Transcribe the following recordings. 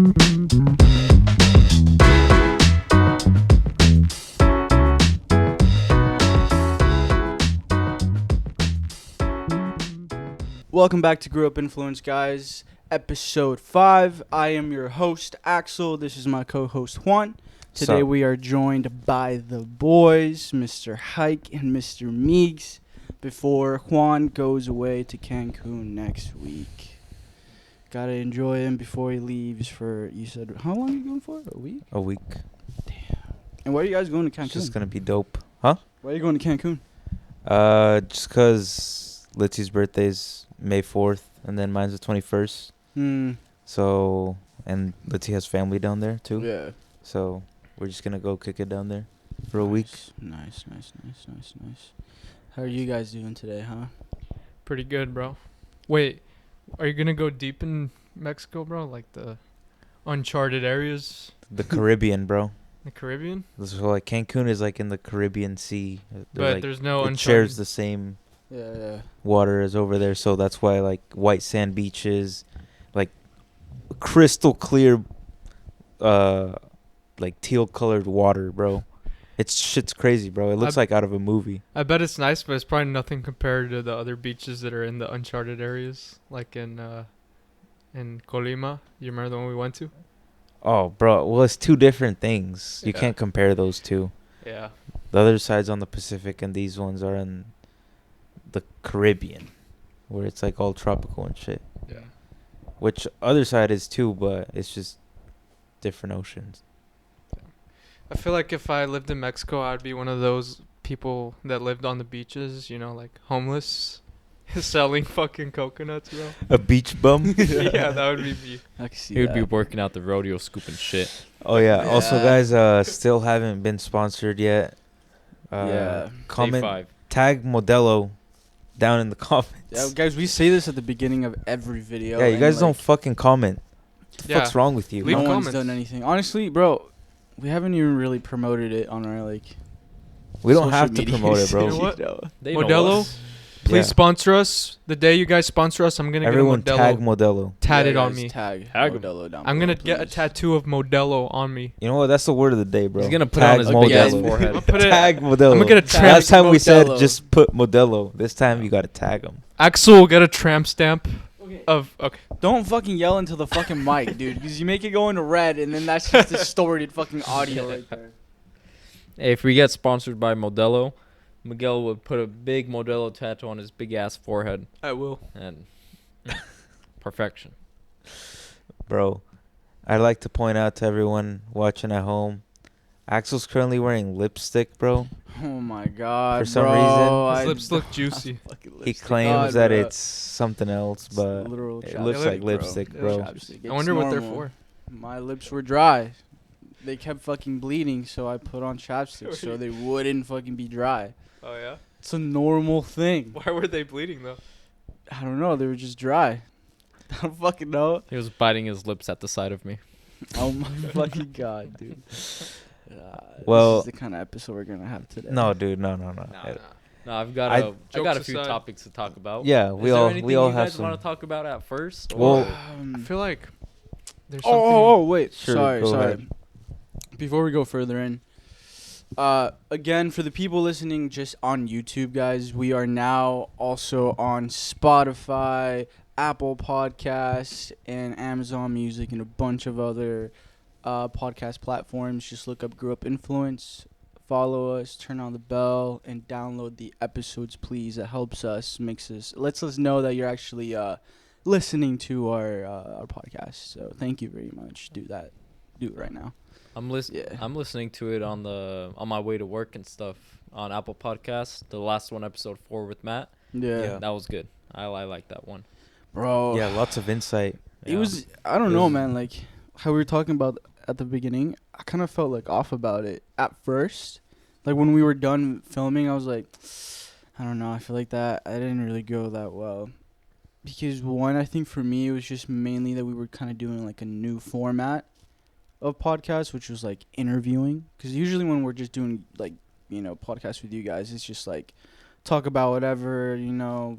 Welcome back to Grew Up Influence, guys. Episode 5. I am your host, Axel. This is my co-host, Juan. Today we are joined by the boys, Mr. Hayk and Mr. Meigs, before Juan goes away to Cancun next week. Gotta enjoy him before he leaves for, you said, how long are you going for? A week? A week. Damn. And why are you guys going to Cancun? It's just going to be dope. Huh? Why are you going to Cancun? Just because Litsy's birthday's May 4th, and then mine's the 21st. So, and Litsy has family down there, too. Yeah. So, we're just going to go kick it down there for a week. Nice. How are you guys doing today, huh? Pretty good, bro. Wait, are you going to go deep in Mexico, bro? Like the uncharted areas? The Caribbean, bro. The Caribbean? So, like, Cancun is, like, in the Caribbean Sea. But like, there's no it uncharted... shares the same water as over there. So, that's why, like, white sand beaches, like, crystal clear, like, teal-colored water, bro. Shit's crazy, bro. It looks like out of a movie. I bet it's nice, but it's probably nothing compared to the other beaches that are in the uncharted areas, like in Colima. You remember the one we went to? Oh, bro. Well, it's two different things. You can't compare those two. Yeah. The other side's on the Pacific, and these ones are in the Caribbean, where it's like all tropical and shit. Yeah. Which other side is too, but it's just different oceans. I feel like if I lived in Mexico, I'd be one of those people that lived on the beaches, you know, like homeless, selling fucking coconuts, bro. A beach bum? Yeah, that would be me. I can see He would be working out the rodeo scooping shit. Oh, yeah. Also, guys, still haven't been sponsored yet. Comment, Day 5. tag Modelo down in the comments. Yeah, guys, we say this at the beginning of every video. Yeah, you guys don't fucking comment. What the fuck's wrong with you? Leave no comments. one's done anything. Honestly, bro, we haven't even really promoted it on our, like... We don't social have to media. promote it, bro. You know what? They know Modelo, us. please sponsor us. The day you guys sponsor us, I'm going to Everyone get a Modelo tag Modelo. tatted Yeah, on guys, me. Tag him. Modelo down I'm below, going to get a please. tattoo of Modelo on me. You know what? That's the word of the day, bro. He's going to put Tag it on his big ass Modelo. forehead. I'll put it, Tag Modelo. I'm going to get a tramp. Last time we said Modelo. just put Modelo. This time you got to tag him. Axel will get a tramp stamp of... Okay. Don't fucking yell into the fucking mic, dude, because you make it go into red, and then that's just distorted fucking audio right there. Hey, if we get sponsored by Modelo, Miguel would put a big Modelo tattoo on his big ass forehead. I will. And perfection. Bro, I'd like to point out to everyone watching at home, Axel's currently wearing lipstick, bro. Oh my god, For some bro, reason, His lips look juicy. He claims that it's something else, but literal it chapstick, looks like bro. lipstick, It's bro. chapstick. I wonder It's what they're normal. for. My lips were dry. They kept fucking bleeding, so I put on chapstick so they wouldn't fucking be dry. Oh, yeah? It's a normal thing. Why were they bleeding, though? I don't know. They were just dry. I don't fucking know. He was biting his lips at the sight of me. Oh my fucking god, dude. Well, this is the kind of episode we're gonna have today. No, dude, no. No, I've got I- I got a Jokes few aside. topics to talk about. Yeah, Is we there all anything we all you have guys some. want to talk about at first? Well, I feel like there's something... Oh, wait. Sure, sorry. go ahead. Before we go further in, again, for the people listening just on YouTube, guys, we are now also on Spotify, Apple Podcasts, and Amazon Music, and a bunch of other podcast platforms. Just look up Grew Up Influence, follow us, turn on the bell, and download the episodes, please. That helps us, lets us know that you're actually listening to our podcast. So thank you very much. Do it right now. I'm listening to it on my way to work and stuff on Apple Podcasts. The last one, episode 4 with Matt. Yeah. That was good. I like that one. Bro. Yeah, lots of insight. It was, I don't know, man, like how we were talking about at the beginning, I kind of felt like off about it at first. Like when we were done filming, I was like, I don't know, I feel like that I didn't really go that well. Because one, I think for me, it was just mainly that we were kind of doing like a new format of podcasts, which was like interviewing. Because usually when we're just doing like, you know, podcasts with you guys, it's just like talk about whatever, you know.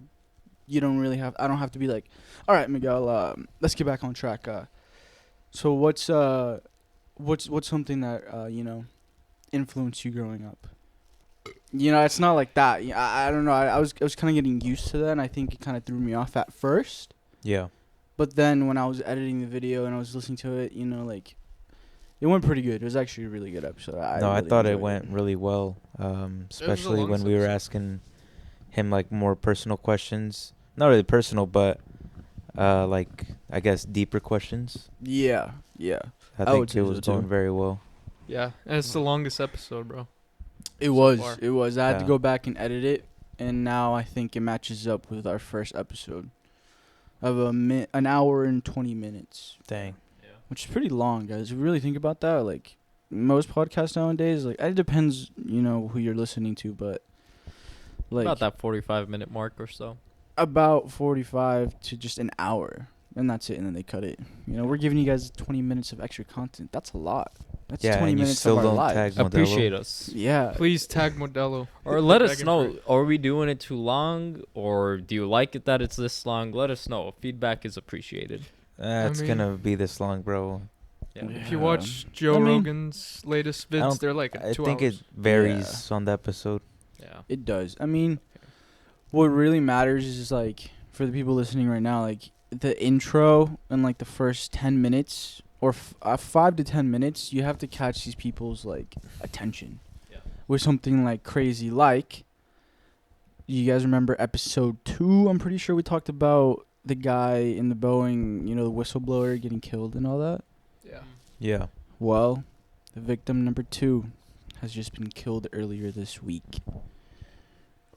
I don't have to be like, all right, Miguel, let's get back on track. So what's something that influenced you growing up? It's not like that. I don't know. I was kind of getting used to that, and I think it kind of threw me off at first. Yeah. But then when I was editing the video and I was listening to it, it went pretty good. It was actually a really good episode. I thought it went really well, especially when we were asking him like more personal questions. Not really personal, but like I guess deeper questions. Yeah. I think it was going very well. Yeah, and it's the longest episode, bro. It so was. far. It was. I had to Yeah. go back and edit it, and now I think it matches up with our first episode of an hour and 20 minutes, Dang. which is pretty long, guys. If you really think about that, like most podcasts nowadays, like it depends, who you're listening to, but like About that 45-minute mark or so. about 45 to just an hour, and that's it, and then they cut it. We're giving you guys 20 minutes of extra content. That's a lot. That's Yeah, 20 and you minutes still of our don't lives. tag Modelo. Appreciate us. Yeah. Please tag Modelo. Or let us Begging know. for Are we doing it too long? Or do you like it that it's this long? Let us know. Feedback is appreciated. It's mean- gonna be this long, bro. Yeah. If you Yeah. watch Joe I mean, Rogan's latest I vids, don't- they're like I 2 think hours. it varies on the episode. Yeah. It does. I mean, what really matters is like for the people listening right now, like the intro and like the first 10 minutes or 5 to 10 minutes, you have to catch these people's like attention with something like crazy. Like, you guys remember episode 2? I'm pretty sure we talked about the guy in the Boeing, the whistleblower getting killed and all that. Yeah. Yeah. Well, the victim number 2 has just been killed earlier this week.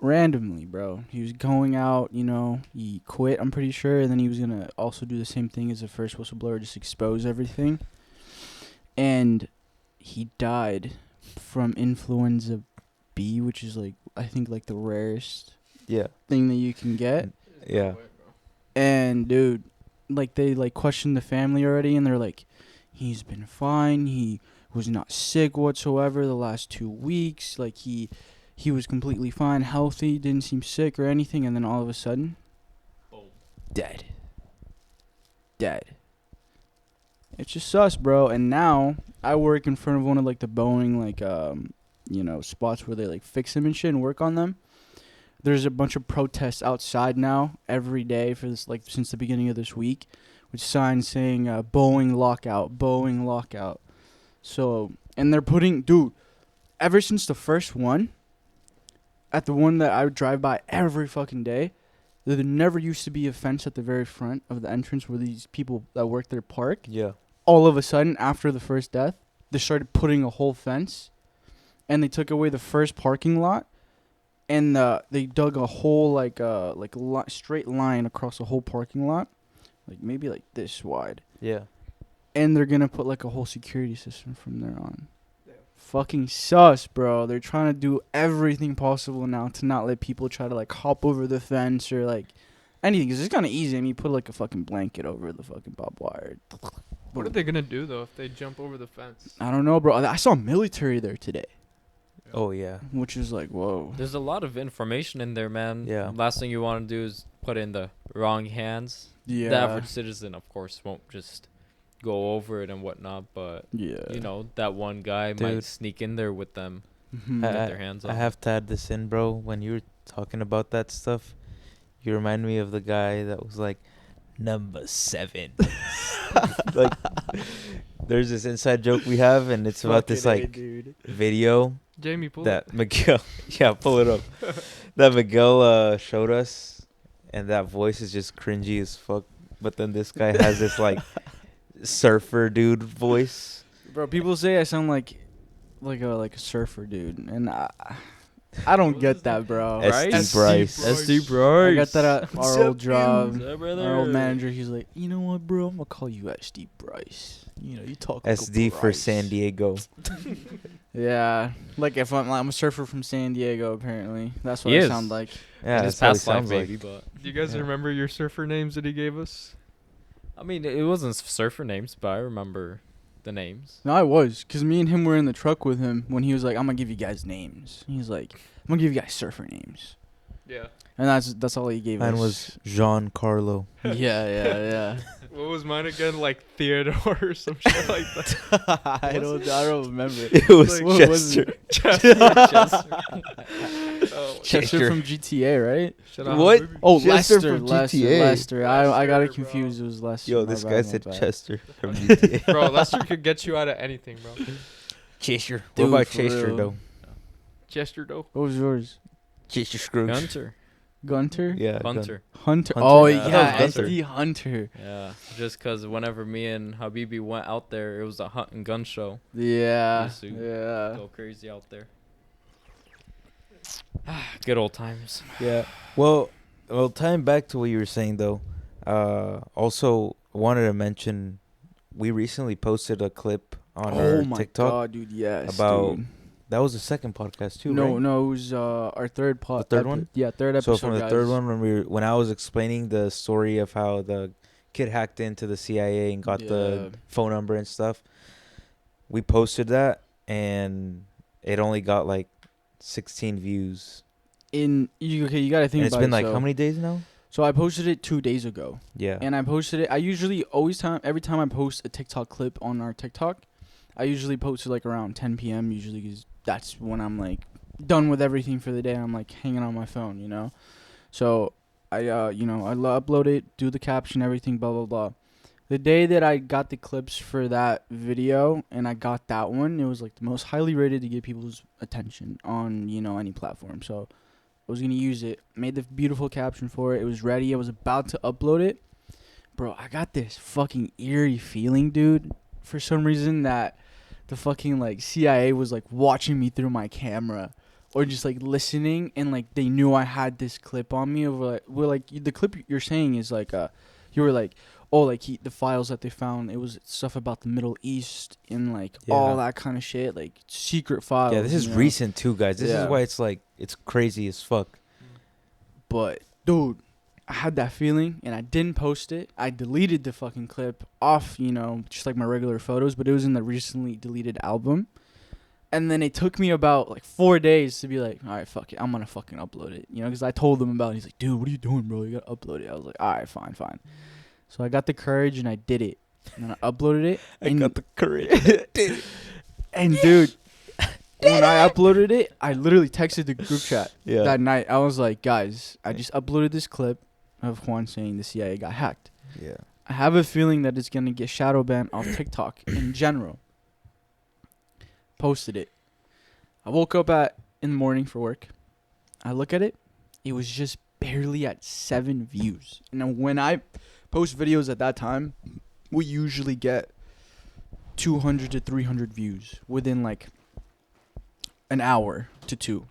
Randomly, bro. He was going out, he quit, I'm pretty sure, and then he was going to also do the same thing as the first whistleblower, just expose everything. And he died from influenza B, which is like, I think like the rarest Yeah. thing that you can get. Yeah. And dude, like they like questioned the family already, and they're like, he's been fine. He was not sick whatsoever the last 2 weeks. Like he was completely fine, healthy, didn't seem sick or anything. And then all of a sudden, dead. It's just sus, bro. And now I work in front of one of like the Boeing like spots where they like fix them and shit and work on them. There's a bunch of protests outside now every day for this, like, since the beginning of this week, with signs saying Boeing lockout. So, and they're putting, dude, ever since the first one, at the one that I would drive by every fucking day, there never used to be a fence at the very front of the entrance where these people that work there park. Yeah. All of a sudden, after the first death, they started putting a whole fence, and they took away the first parking lot. And they dug a whole straight line across the whole parking lot, like maybe like this wide. Yeah. And they're gonna put like a whole security system from there on. Yeah. Fucking sus, bro. They're trying to do everything possible now to not let people try to like hop over the fence or like anything. Cause it's kind of easy. I mean, you put like a fucking blanket over the fucking barbed wire. What are they gonna do though if they jump over the fence? I don't know, bro. I saw military there today, Oh yeah. which is like, whoa. There's a lot of information in there, man. Yeah. Last thing you want to do is put in the wrong hands. Yeah. The average citizen, of course, won't just go over it and whatnot, but Yeah. that one guy might Dude. sneak in there with them, Mhm. get their hands on. I have to add this in, bro. When you were talking about that stuff, you remind me of the guy that was like, number 7. Like, there's this inside joke we have, and it's about this Fucking A, like dude. Jamie, video pull that Miguel, yeah, pull it up. That Miguel showed us, and that voice is just cringy as fuck. But then this guy has this like surfer dude voice. Bro, people say I sound like a surfer dude, and I don't get that, bro. SD Bryce. SD Bryce. I got that at our old job. What's up, brother? Our old manager, he's like, you know what, bro? I'm gonna call you SD Bryce. You talk like a SD for Bryce." San Diego. Yeah, like if I'm a surfer from San Diego, apparently that's what He I is. sound like. Yeah, In that's his how he past life, sounds like. maybe, but Do you guys Yeah. remember your surfer names that he gave us? I mean, it wasn't surfer names, but I remember the names. No, I was, cause me and him were in the truck with him when he was like, I'm gonna give you guys names. He's like, I'm gonna give you guys surfer names. Yeah. And that's all he gave Mine us. was Giancarlo. Yeah. What was mine again? Like Theodore or some shit like that. I don't remember. It was Like, what was Chester. it? Chester. Oh, Chester Chester. from GTA, right? shut up, What? baby. Oh, Chester Lester, from Lester, GTA. Lester. I got it Lester, bro. confused. It was Lester. Yo, My this bad, guy my said bad. Chester from GTA. Bro, Lester could get you out of anything, bro. Chester. Dude, What about for Chester, real. though? Chester, though. What was yours? Chester Scrooge. Gunter. Gunter? Yeah. Hunter. Hunter. Hunter? Oh, Yeah, yeah. I thought it was SD Hunter. Yeah. Just because whenever me and Habibi went out there, it was a hunt and gun show. Yeah. Used to Yeah. Go crazy out there. Good old times. Yeah. Well, tying back to what you were saying though, also wanted to mention we recently posted a clip on our Oh my TikTok. god, dude! Yes. about dude. That was the second podcast too, No, right? no, it was our third The third one? Yeah, third episode. So from the third one, when I was explaining the story of how the kid hacked into the CIA and got the phone number and stuff, we posted that and it only got like 16 views. You gotta think And it's about been it. like So, how many days now? so I posted it 2 days ago, Yeah. and I posted it. I usually every time I post a TikTok clip on our TikTok, I usually post it like around 10 p.m. usually because that's when I'm like done with everything for the day. I'm like hanging on my phone, you know. So I upload it, do the caption, everything, blah blah blah. The day that I got the clips for that video and I got that one, it was like the most highly rated to get people's attention on, any platform. So I was going to use it, made the beautiful caption for it. It was ready. I was about to upload it. Bro, I got this fucking eerie feeling, dude, for some reason that the fucking like CIA was like watching me through my camera or just like listening, and like they knew I had this clip on me of like the clip you're saying is like you were like, oh, like the files that they found, it was stuff about the Middle East and like all that kind of shit, like secret files. Yeah, this is recent too, guys. This is why it's like it's crazy as fuck. But dude, I had that feeling and I didn't post it. I deleted the fucking clip off, just like my regular photos, but it was in the recently deleted album. And then it took me about like 4 days to be like, all right, fuck it, I'm gonna fucking upload it, because I told him about it. He's like, dude, what are you doing, bro? You gotta upload it. I was like, all right, fine. So I got the courage and I did it. And then I uploaded it. I got the courage. And dude, when I uploaded it, I literally texted the group chat Yeah. that night. I was like, guys, I just uploaded this clip of Juan saying the CIA got hacked. Yeah. I have a feeling that it's going to get shadow banned off TikTok in general. Posted it. I woke up in the morning for work. I look at it. It was just barely at 7 views. And when I post videos at that time, we usually get 200 to 300 views within like an hour to 2.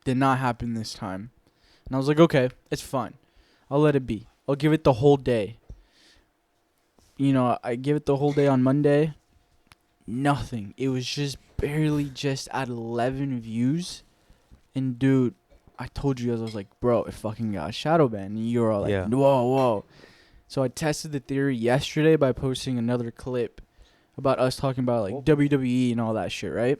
Did not happen this time. And I was like, okay, it's fine. I'll let it be. I'll give it the whole day. I give it the whole day on Monday. Nothing. It was just barely just at 11 views. And dude, I told you guys, I was like, bro, it fucking got shadow banned. And you were all like, whoa. So I tested the theory yesterday by posting another clip about us talking about like WWE and all that shit, right?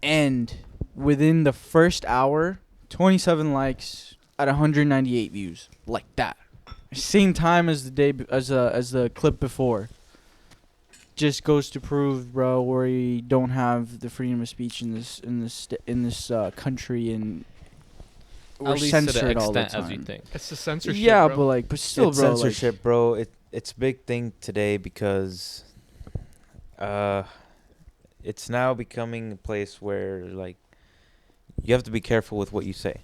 And within the first hour, 27 likes at 198 views, like that. Same time as the clip before. Just goes to prove, bro, we don't have the freedom of speech in this country, and we're At least to the censored all the extent time. as you think. It's the censorship. Yeah, bro. but still, it's bro, censorship, bro. It's a big thing today because it's now becoming a place where like you have to be careful with what you say.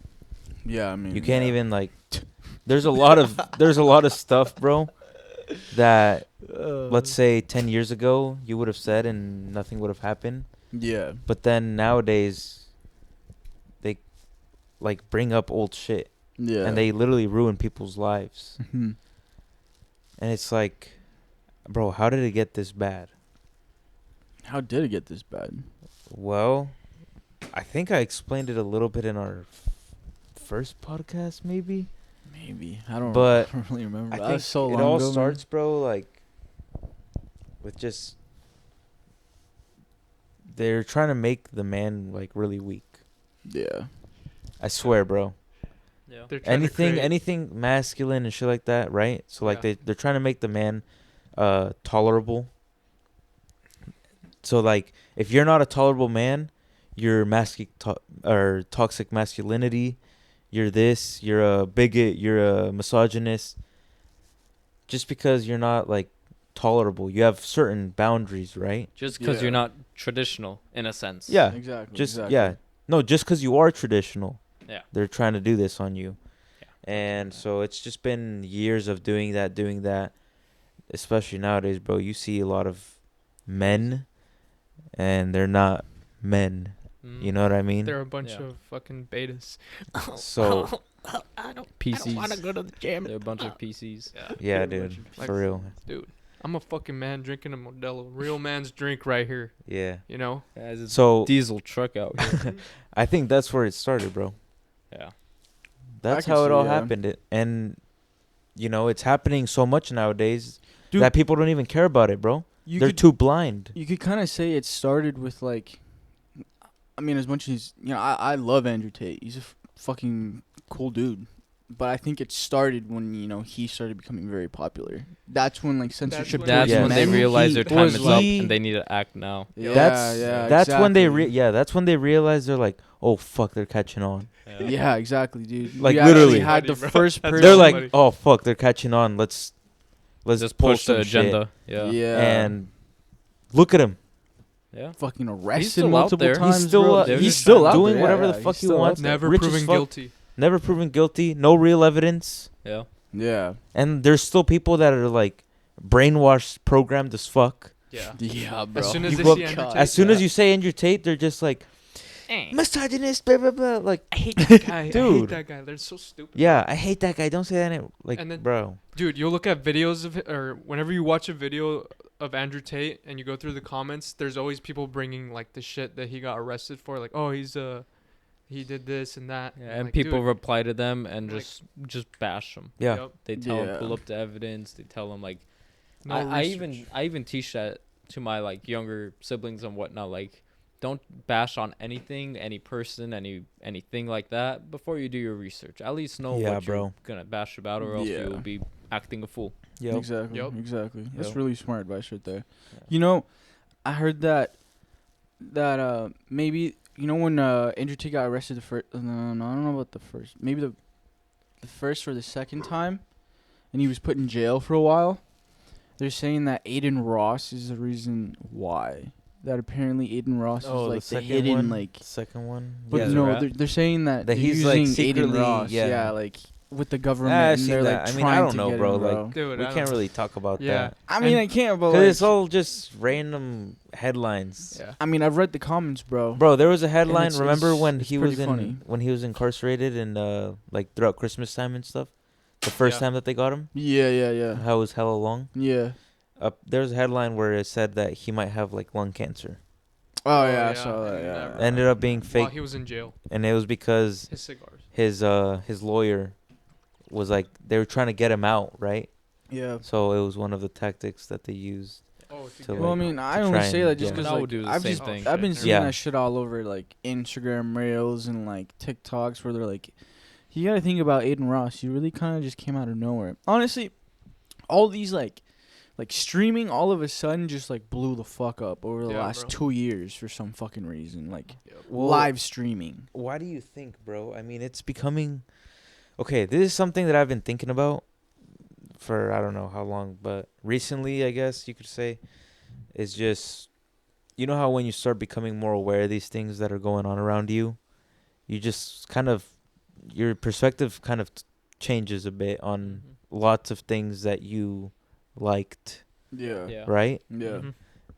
Yeah, I mean, You can't even like. There's a lot of stuff, bro, that let's say 10 years ago you would have said and nothing would have happened. Yeah. But then nowadays they like bring up old shit. Yeah. And they literally ruin people's lives. Mhm. And it's like, bro, how did it get this bad? How did it get this bad? Well, I think I explained it a little bit in our first podcast, maybe. Maybe I don't. But I don't really remember. I That think was so it long all ago, man. starts, bro, like with just they're trying to make the man like really weak. Yeah. I swear, bro. Yeah. They're trying to create- Anything masculine and shit like that, right? So like Yeah. they're trying to make the man tolerable. So like if you're not a tolerable man, you're or toxic masculinity, you're this, you're a bigot, you're a misogynist. Just because you're not like tolerable, you have certain boundaries, right? Just because Yeah. you're not traditional in a sense. Yeah. Exactly. Just exactly. yeah. No, just because you are traditional. Yeah. They're trying to do this on you. Yeah. And so it's just been years of doing that. Especially nowadays, bro. You see a lot of men and they're not men. You know what I mean? They're a bunch Yeah. of fucking betas. So PCs. go to the gym. They're a bunch of PCs. yeah, They're a dude. bunch of- For real. Dude, I'm a fucking man drinking a Modelo. Real man's drink right here. Yeah. You know? Guys, it's So diesel truck out here. I think that's where it started, bro. Yeah. That's can how it see, all yeah. happened. And you know, it's happening so much nowadays Dude, that people don't even care about it, bro. They're too blind. You could kind of say it started with like, I mean, as much as I love Andrew Tate. He's a fucking cool dude. But I think it started when he started becoming very popular. That's when like censorship. when- That's Yeah. when they men, realize he- their time is up he- and they need to act now. Yeah, That's when they exactly. that's when they realize they're like, oh fuck, they're catching on. Yeah, exactly, dude. Like, We actually literally. had the Bro. first That's person. They're somebody. like, oh fuck, they're catching on. Let's Just pull push the some shit. agenda. Yeah. Yeah. And look at him. Yeah. Fucking arrested still out multiple there. times. He's still bro. They're he's just still out doing there, whatever yeah, the he's fuck he still out wants. there. Never Rich proven as fuck. guilty. Never proven guilty. No real evidence. Yeah. Yeah. And there's still people that are like brainwashed, programmed as fuck. Yeah. Yeah, bro. As soon as You they go- see Andrew Tate, As soon as you say Andrew Tate, they're just like misogynist, blah blah blah. Like, I hate that guy. I hate Dude. that guy. They're so stupid. yeah, I hate that guy. Don't say that. Like, And then- bro. Dude, you'll look at videos of it, or whenever you watch a video of Andrew Tate and you go through the comments, there's always people bringing like the shit that he got arrested for, like, oh, he did this and that. Yeah, and like, people dude, reply to them and like- just bash them. Yeah. yep, They tell them Yeah. pull up the evidence. They tell them like no I research. even teach that to my like younger siblings and whatnot. Like, don't bash on anything, any person, anything like that before you do your research. At least know Yeah, what bro. you're gonna bash about, or else Yeah. you'll be acting a fool. Yep. Exactly. Yep. Exactly. That's Yep. really smart advice right there. Yeah. You know, I heard that maybe when Andrew Tate got arrested the first. No, I don't know about the first. Maybe the first or the second time, and he was put in jail for a while. They're saying that Aiden Ross is the reason why. That apparently Aiden Ross is like the hidden one. like. Second one. But yeah, the no, rat? they're saying that That they're he's, like, using secretly- Aiden Ross. yeah. Yeah, like with the government, I've and seen they're that. like I mean, I trying don't to know, get bro, him, like, Dude, we I can't don't- really talk about Yeah. that. I mean, And- I can't, but Because like, it's all just random headlines. Yeah. I mean, I've read the comments, bro. Bro, there was a headline. it's- Remember it's- when it's he pretty was funny. when he was incarcerated and like throughout Christmas time and stuff? The first Yeah. time that they got him? Yeah. How it was hella long? Yeah. There was a headline where it said that he might have like lung cancer. Oh, Oh, yeah, I yeah, saw that. and Yeah. that- Ended up being While fake, he was in jail, and it was because his cigars. his lawyer was like they were trying to get him out, right? Yeah. So it was one of the tactics that they used. Oh, To, Well, I like, mean, I to only try say and- that just yeah. because I would do the I've same just thing. I've been shit. seeing Yeah. that shit all over like Instagram reels and like TikToks where they're like, you gotta think about Aiden Ross. He really kind of just came out of nowhere. Honestly, all these like streaming all of a sudden just like blew the fuck up over the Yeah, last bro. 2 years for some fucking reason. Like Well, live streaming. Why do you think, bro? I mean, it's becoming. Okay, this is something that I've been thinking about for I don't know how long, but recently, I guess you could say, is just, you know how when you start becoming more aware of these things that are going on around you, you just kind of, your perspective kind of changes a bit on lots of things that you liked, Yeah. Yeah. right? Yeah.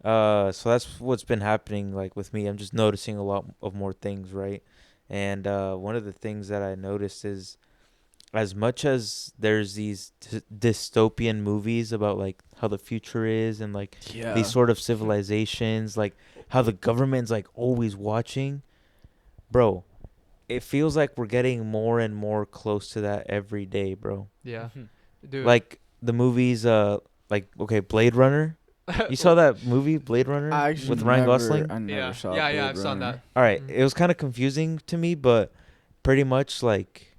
Mhm. So that's what's been happening, like, with me. I'm just noticing a lot of more things, right? And one of the things that I noticed is, as much as there's these dystopian movies about, like, how the future is and, like, Yeah. these sort of civilizations, like, how the government's, like, always watching, bro, it feels like we're getting more and more close to that every day, bro. Yeah, Mhm. dude. Like, the movies, okay, Blade Runner. You saw that movie, Blade Runner, I actually with Ryan never- Gosling? I never Yeah, saw yeah, Blade I've seen Runner. that. All right, Mhm. it was kind of confusing to me, but pretty much like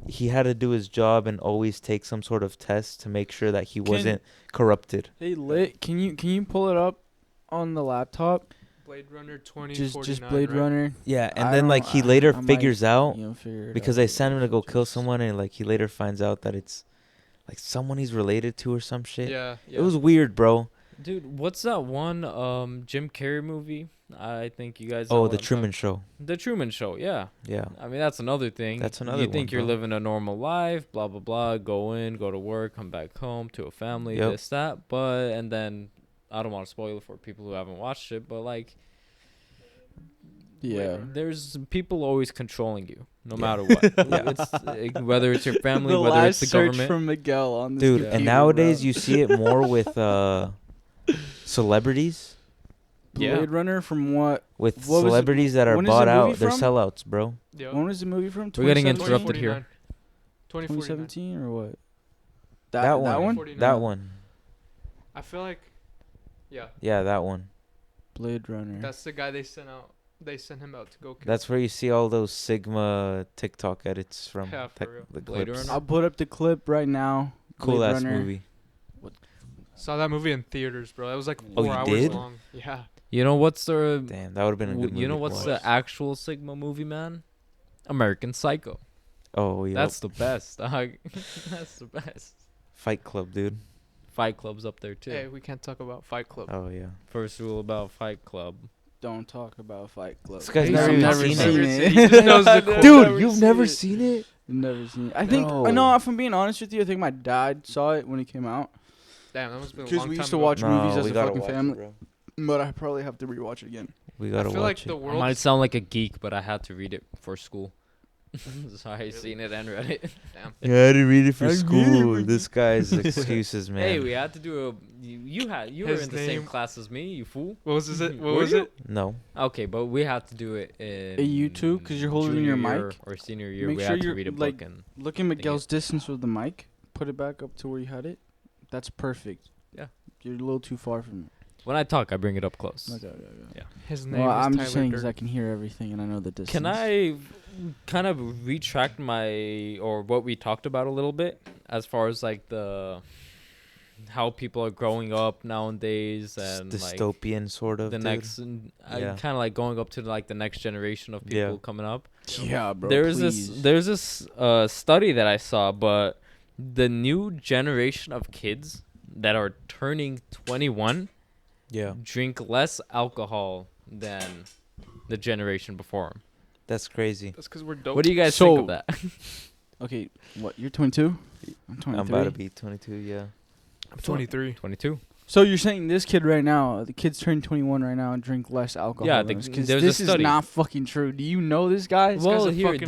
he had to do his job and always take some sort of test to make sure that he wasn't corrupted. Hey, Lit, can you pull it up on the laptop? Blade Runner 2049. Just Blade right? Runner. Yeah, and I then like don't- he I- later I might, figures out figure it because out. they sent him to go kill Just- someone, and like he later finds out that it's like someone he's related to or some shit. Yeah. It was weird, bro. Dude, what's that one Jim Carrey movie? I think you guys know Oh, what the I'm Truman Show. The Truman Show, yeah. Yeah. I mean, that's another thing. That's another You think one, you're bro. living a normal life, blah, blah, blah. Go in, go to work, come back home to a family, Yep. this, that. But, and then, I don't want to spoil it for people who haven't watched it, but like, Yeah. there's people always controlling you, no Yeah. matter what. Yeah. It's, whether it's your family, the whether last it's the search government. from Miguel on this Dude, computer, and nowadays bro. you see it more with celebrities. Yeah. Blade Runner from what? With What was it- celebrities that are when is bought the movie out. They're from? sellouts, bro. Yeah. When was the movie from? We're getting 2017? interrupted here. 2049. 2017 or what? That one. That one? 49. That one. I feel like, yeah, Yeah, that one. Blade Runner. that's the guy they sent out. They sent him out to go kill. That's where you see all those Sigma TikTok edits from. Yeah, for real. The Blade clips. Runner. I'll put up the clip right now. Cool Blade ass Runner. movie. Saw that movie in theaters, bro. That was like Oh, 4 you hours did? long. Yeah. You know what's the... Damn, that would have been a good movie. You know to what's watch. the actual Sigma movie, man? American Psycho. Oh, yeah. That's the best, dog. That's the best. Fight Club, dude. Fight Club's up there, too. Hey, we can't talk about Fight Club. Oh, yeah. First rule about Fight Club. Don't talk about Fight Club. This guy's He's never never even seen seen it. it. He just knows the quote. Dude, you've never seen it? Never seen it. I think. No. No, if I'm being honest with you, I think my dad saw it when it came out. Damn, that must have been a Because long we time used to ago. watch movies as we a gotta fucking watch it, family. bro. But I probably have to rewatch it again. We I gotta feel like watch the it. I world. might sound like a geek, but I had to read it for school. So I Really? seen it and read it. Damn. Yeah, I had to read it for I school. really- This guy's excuses, man. Hey, we had to do a... You were His in the same name- class as me, you fool. What was it? What Were was you? it? No. Okay, but we had to do it in... You too? 'Cause you're holding junior your year mic? Or senior year, Make we sure had to you're, read a like- book and... Look at Miguel's distance with the mic. Put it back up to where you had it. That's perfect. Yeah. You're a little too far from it. When I talk, I bring it up close. Okay. His name Well, is I'm Tyler just saying because Durden. I can hear everything and I know the distance. Can I kind of retract my or what we talked about a little bit as far as like the how people are growing up nowadays and like Dystopian, sort of. the dude. next Yeah. kind of like going up to like the next generation of people Yeah. coming up. Yeah, bro. there's please. this study that I saw, but the new generation of kids that are turning 21 Yeah. drink less alcohol than the generation before 'em. That's crazy. That's because we're dope. What do you guys So- think of that? Okay, what? You're 22? I'm 23. I'm about to be 22, yeah. I'm 23. 22. So you're saying this kid right now, the kids turning 21 right now and drink less alcohol? Yeah, than us, 'cause there's a this is study. not fucking true. Do you know this guy? This Well, guy's a here fucking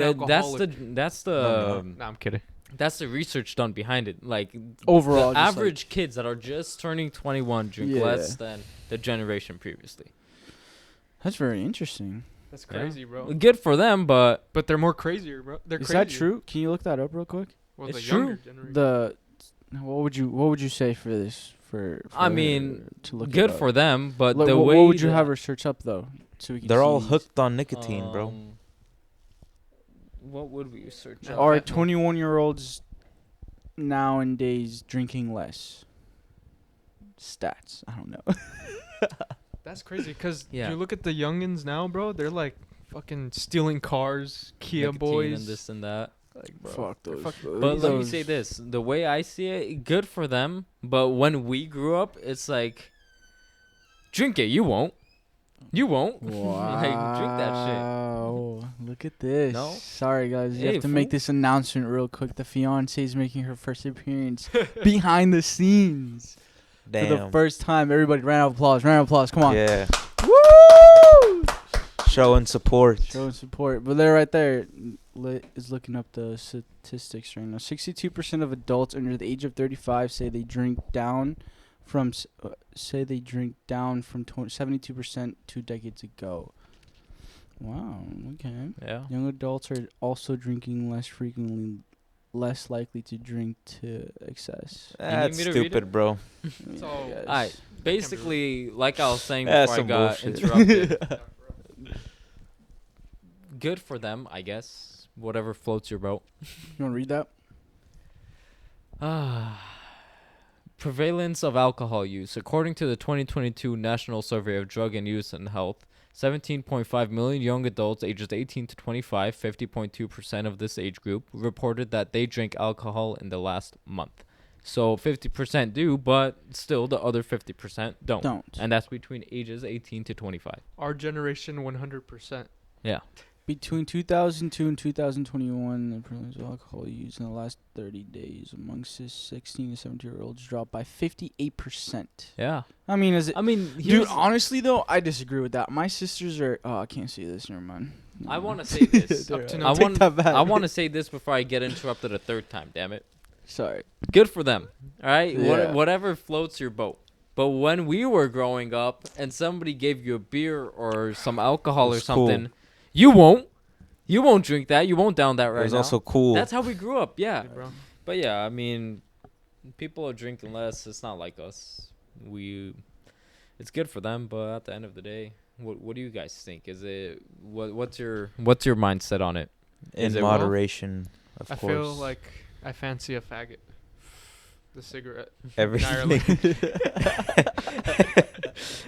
that's the No, Nah, I'm kidding. that's the research done behind it. Like Overall, the just, like- average kids that are just turning 21 drink Yeah. less than the generation previously. That's very interesting. That's Yeah. crazy, bro. Good for them, but But they're more crazier, bro. They're Is crazier. that true? Can you look that up real quick? Well, It's the true. younger generation. The what would you say for this? For I mean, to look good it up? for them. But Like, the what, way what would you that- have her search up though? So we can They're all see- hooked on nicotine, bro. What would we search? No. up? Are Okay. 21-year-olds nowadays drinking less? Stats. I don't know. That's crazy because Yeah. you look at the youngins now, bro. They're like fucking stealing cars, Kia Nicotine boys. and this and that. Like, bro. Fuck they're those. fucking- But let me those- say this: the way I see it, good for them. But when we grew up, it's like, drink it. You won't. You won't. Wow. Like, drink that shit. Look at this. No? Sorry, guys. You Hey, have to make fool. this announcement real quick. The fiance is making her first appearance behind the scenes for the Damn. first time. Everybody, round of applause. Round of applause. Come on. Yeah. Woo! Showing support. Showing support. But they're right there. Lit is looking up the statistics right now. 62% of adults under the age of 35 say they drink down from 72% 2 decades ago. Wow. Okay. Yeah. Young adults are also drinking less frequently, less likely to drink to excess. That's me to read stupid, bro. So- Alright. Basically, like I was saying That's before I some got bullshit. interrupted. Good for them, I guess. whatever floats your boat. You want to read that? Prevalence of alcohol use. According to the 2022 National Survey of Drug and Use and Health, 17.5 million young adults ages 18 to 25, 50.2% of this age group, reported that they drank alcohol in the last month. So 50% do, but still the other 50% don't. And that's between ages 18 to 25. Our generation, 100%. Yeah. Between 2002 and 2021, the prevalence of alcohol use in the last 30 days amongst 16 to 17-year-olds dropped by 58%. Yeah. I mean, dude, honestly, though, I disagree with that. My sisters are... Oh, I can't say this. Never mind. I want to say this. I want to say this before I get interrupted a third time, damn it. Sorry. Good for them. All right? Yeah. Whatever floats your boat. But when we were growing up and somebody gave you a beer or some alcohol or something... Cool. You won't drink that. You won't down that right now. It was also cool. That's how we grew up, yeah. Bro. But yeah, I mean, people are drinking less. It's not like us. It's good for them, but at the end of the day, what do you guys think? Is it what's your mindset on it? In moderation, of course. I feel like I fancy a faggot. The cigarette. Everything.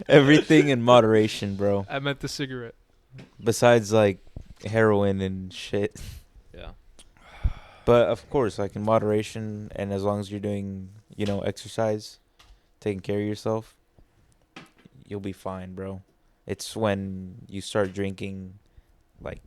Everything in moderation, bro. I meant the cigarette. Besides, like, heroin and shit. Yeah. But, of course, like, in moderation, and as long as you're doing, exercise, taking care of yourself, you'll be fine, bro. It's when you start drinking, like,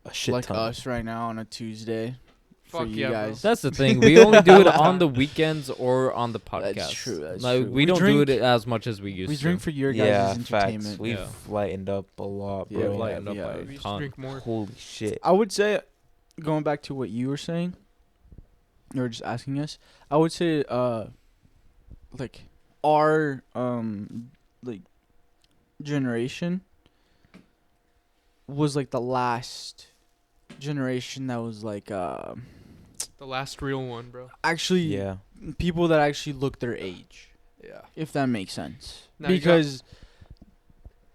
a shit ton. Like us right now on a Tuesday. Fuck yeah, guys. That's the thing. We only do it on the weekends or on the podcast. That's true. We don't do it as much as we used to. We drink for your guys' entertainment. Facts. We've lightened up a lot, bro. Yeah, we've lightened up we used to drink more. Holy shit. I would say, going back to what you were saying, you were just asking us, I would say, like, our, like, generation was, like, the last generation that was, like, the last real one, bro. Actually, people that actually look their age. Yeah. If that makes sense. Now because,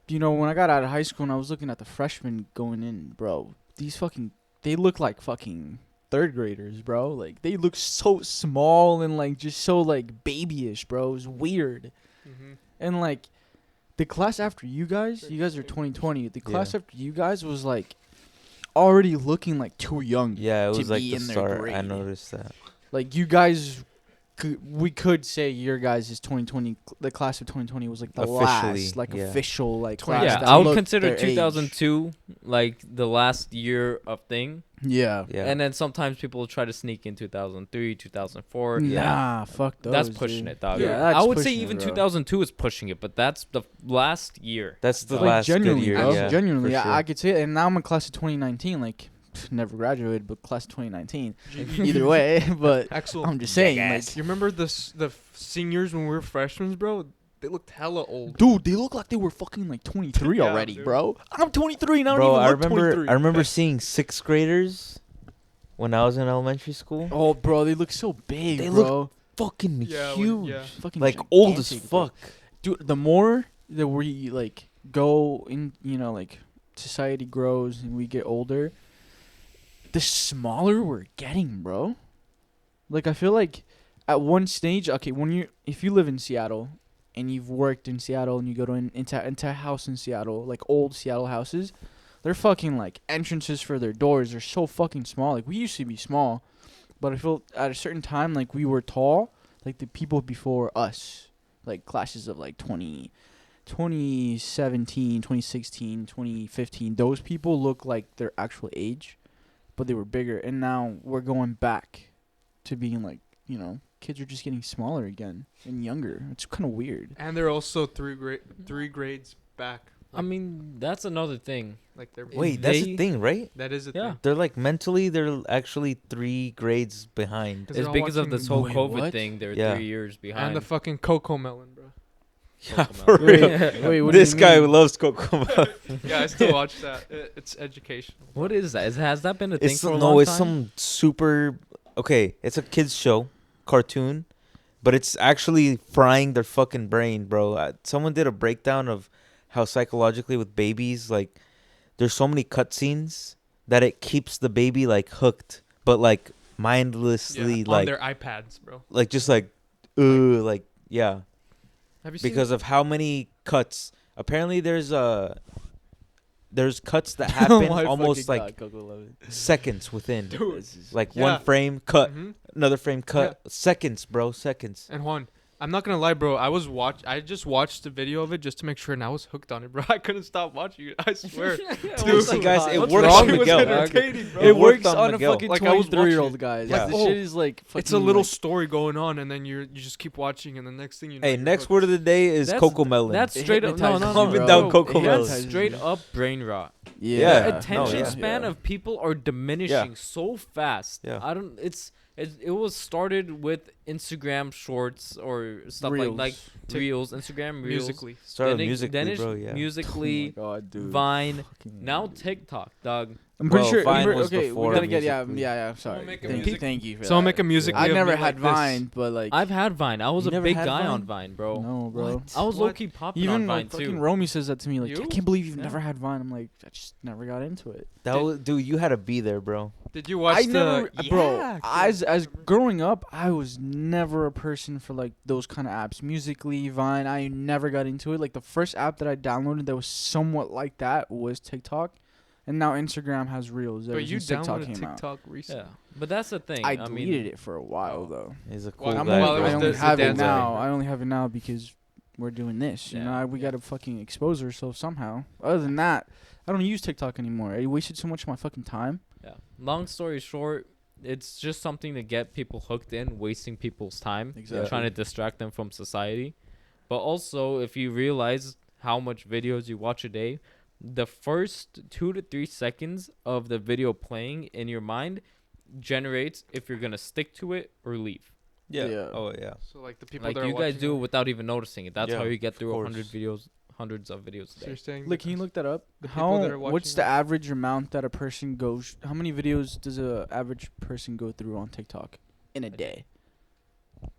when I got out of high school and I was looking at the freshmen going in, bro, they look like fucking third graders, bro. Like, they look so small and, like, just so, like, babyish, bro. It was weird. Mm-hmm. And, like, the class after you guys are 2020. The class after you guys was, like, already looking like too young. Yeah, it was like the start. I noticed that. Like, you guys, we could say your guys' 2020, the class of 2020 was like the last, like official, like class. Yeah, I would consider 2002 like the last year of thing. Yeah. And then sometimes people will try to sneak in 2003, 2004. Nah, fuck those. That's pushing it, dog. Yeah, I would say even 2002 is pushing it, but that's the last year. That's the last good year. Yeah, genuinely, sure. I could say it. And now I'm in class of 2019. Like, never graduated, but class of 2019. Either way, but Axel, I'm just saying. Like, you remember the seniors when we were freshmen, bro? They looked hella old. Dude, they look like they were fucking like 23 already, dude. Bro. I'm 23 now. Bro, I remember seeing 6th graders when I was in elementary school. Oh, bro, they look so big, they bro. Look fucking huge. Fucking like old as fuck. Dude, the more that we like go in, like society grows and we get older, the smaller we're getting, bro. Like, I feel like at one stage, okay, if you live in Seattle and you've worked in Seattle and you go to into a house in Seattle, like old Seattle houses, they're fucking like entrances for their doors are so fucking small. Like, we used to be small, but I feel at a certain time, like, we were tall. Like, the people before us, like classes of like 2017, 2016, 2015, those people look like their actual age, but they were bigger. And now we're going back to being like, kids are just getting smaller again and younger. It's kind of weird. And they're also three grades back. I mean, that's another thing. Like, they're that's a thing, right? That is a thing. They're like mentally, they're actually 3 grades behind. It's because of this whole COVID thing. They're 3 years behind. And the fucking cocoa melon, bro. Yeah, for real. Wait, this guy loves cocoa melon. Yeah, I still watch that. It's educational. What is that? Has that been a thing for a long time? No, it's some super... Okay, it's a kid's show, cartoon, but it's actually frying their fucking brain, bro. Someone did a breakdown of how psychologically with babies, like, there's so many cutscenes that it keeps the baby like hooked, but like mindlessly on like their iPads, bro. like just like like yeah, Have you seen? because of how many cuts. Apparently there's cuts that Oh happen my almost fucking like God, Coco love it. seconds within. Dude, This is- Like Yeah. one frame cut, Mhm. another frame cut, seconds, bro, seconds. And Juan, I'm not gonna lie, bro. I just watched the video of it just to make sure, and I was hooked on it, bro. I couldn't stop watching it. I swear. Dude, see, guys, it What's works wrong on with Miguel. entertaining, bro. It It worked works on on a Miguel. fucking Like, I was 23-year-old, watching- guys. like, This oh, shit is like fucking It's a little like, story going on, and then you just keep watching, and the next thing you know. Hey, you're next hooked. word of the day is That's- Coco Melon. That's It straight up. No, hypnotizes no, you, no. Calm bro. down, Coco It Melon. That's hypnotizes straight you. up brain rot. Yeah. The attention yeah. span of people are diminishing so fast. Yeah. I don't. It was started with Instagram Shorts or stuff like Reels. Reels, Instagram Reels. musically. Started Then musically, it's bro. Yeah. Musically, Oh my God, dude. Vine. Fucking- Now TikTok, dog. I'm pretty Well, sure. Vine was Okay, we before gotta get Musically. I'm sorry. Someone make a Thank you, music- thank you for Someone that. make a music. I video of never me had like this. Vine, but like I've had Vine. I was You a never big had guy Vine? on Vine, bro. no, bro. What? I was What? low key popping Even on Vine like fucking too. Romy says that to me. Like, You? I can't believe you've Yeah. never had Vine. I'm like, I just never got into it. That was, dude, you had to be there, bro. Did you watch I the? never, bro. Yeah, As growing up, I was never a person for like those kind of apps. Musically, Vine. I never got into it. Like the first app that I downloaded that was somewhat like that was TikTok, and now Instagram has Reels. But ever you since TikTok downloaded came out. TikTok recently. Yeah, but that's the thing. I mean, deleted it for a while though. He's a Well, cool I'm guy. while it bro. was I only the have it dance now. thing. I only have it now because we're doing this. You Yeah. know, we gotta fucking expose ourselves somehow. Other than that, I don't use TikTok anymore. I wasted so much of my fucking time. Yeah. Long story short, it's just something to get people hooked in, wasting people's time, Exactly. trying to distract them from society. But also, if you realize how much videos you watch a day, the first 2 to 3 seconds of the video playing in your mind generates if you're gonna stick to it or leave. Yeah. Yeah. Oh, yeah. So like the people Like that are you guys watching do it it. without even noticing it. That's Yeah, how you get of through course. 100 videos, hundreds of videos a So you're day. saying Look, can you look that up? the people that are What's watching the it- average amount that a person goes? How many videos does a average person go through on TikTok in a day?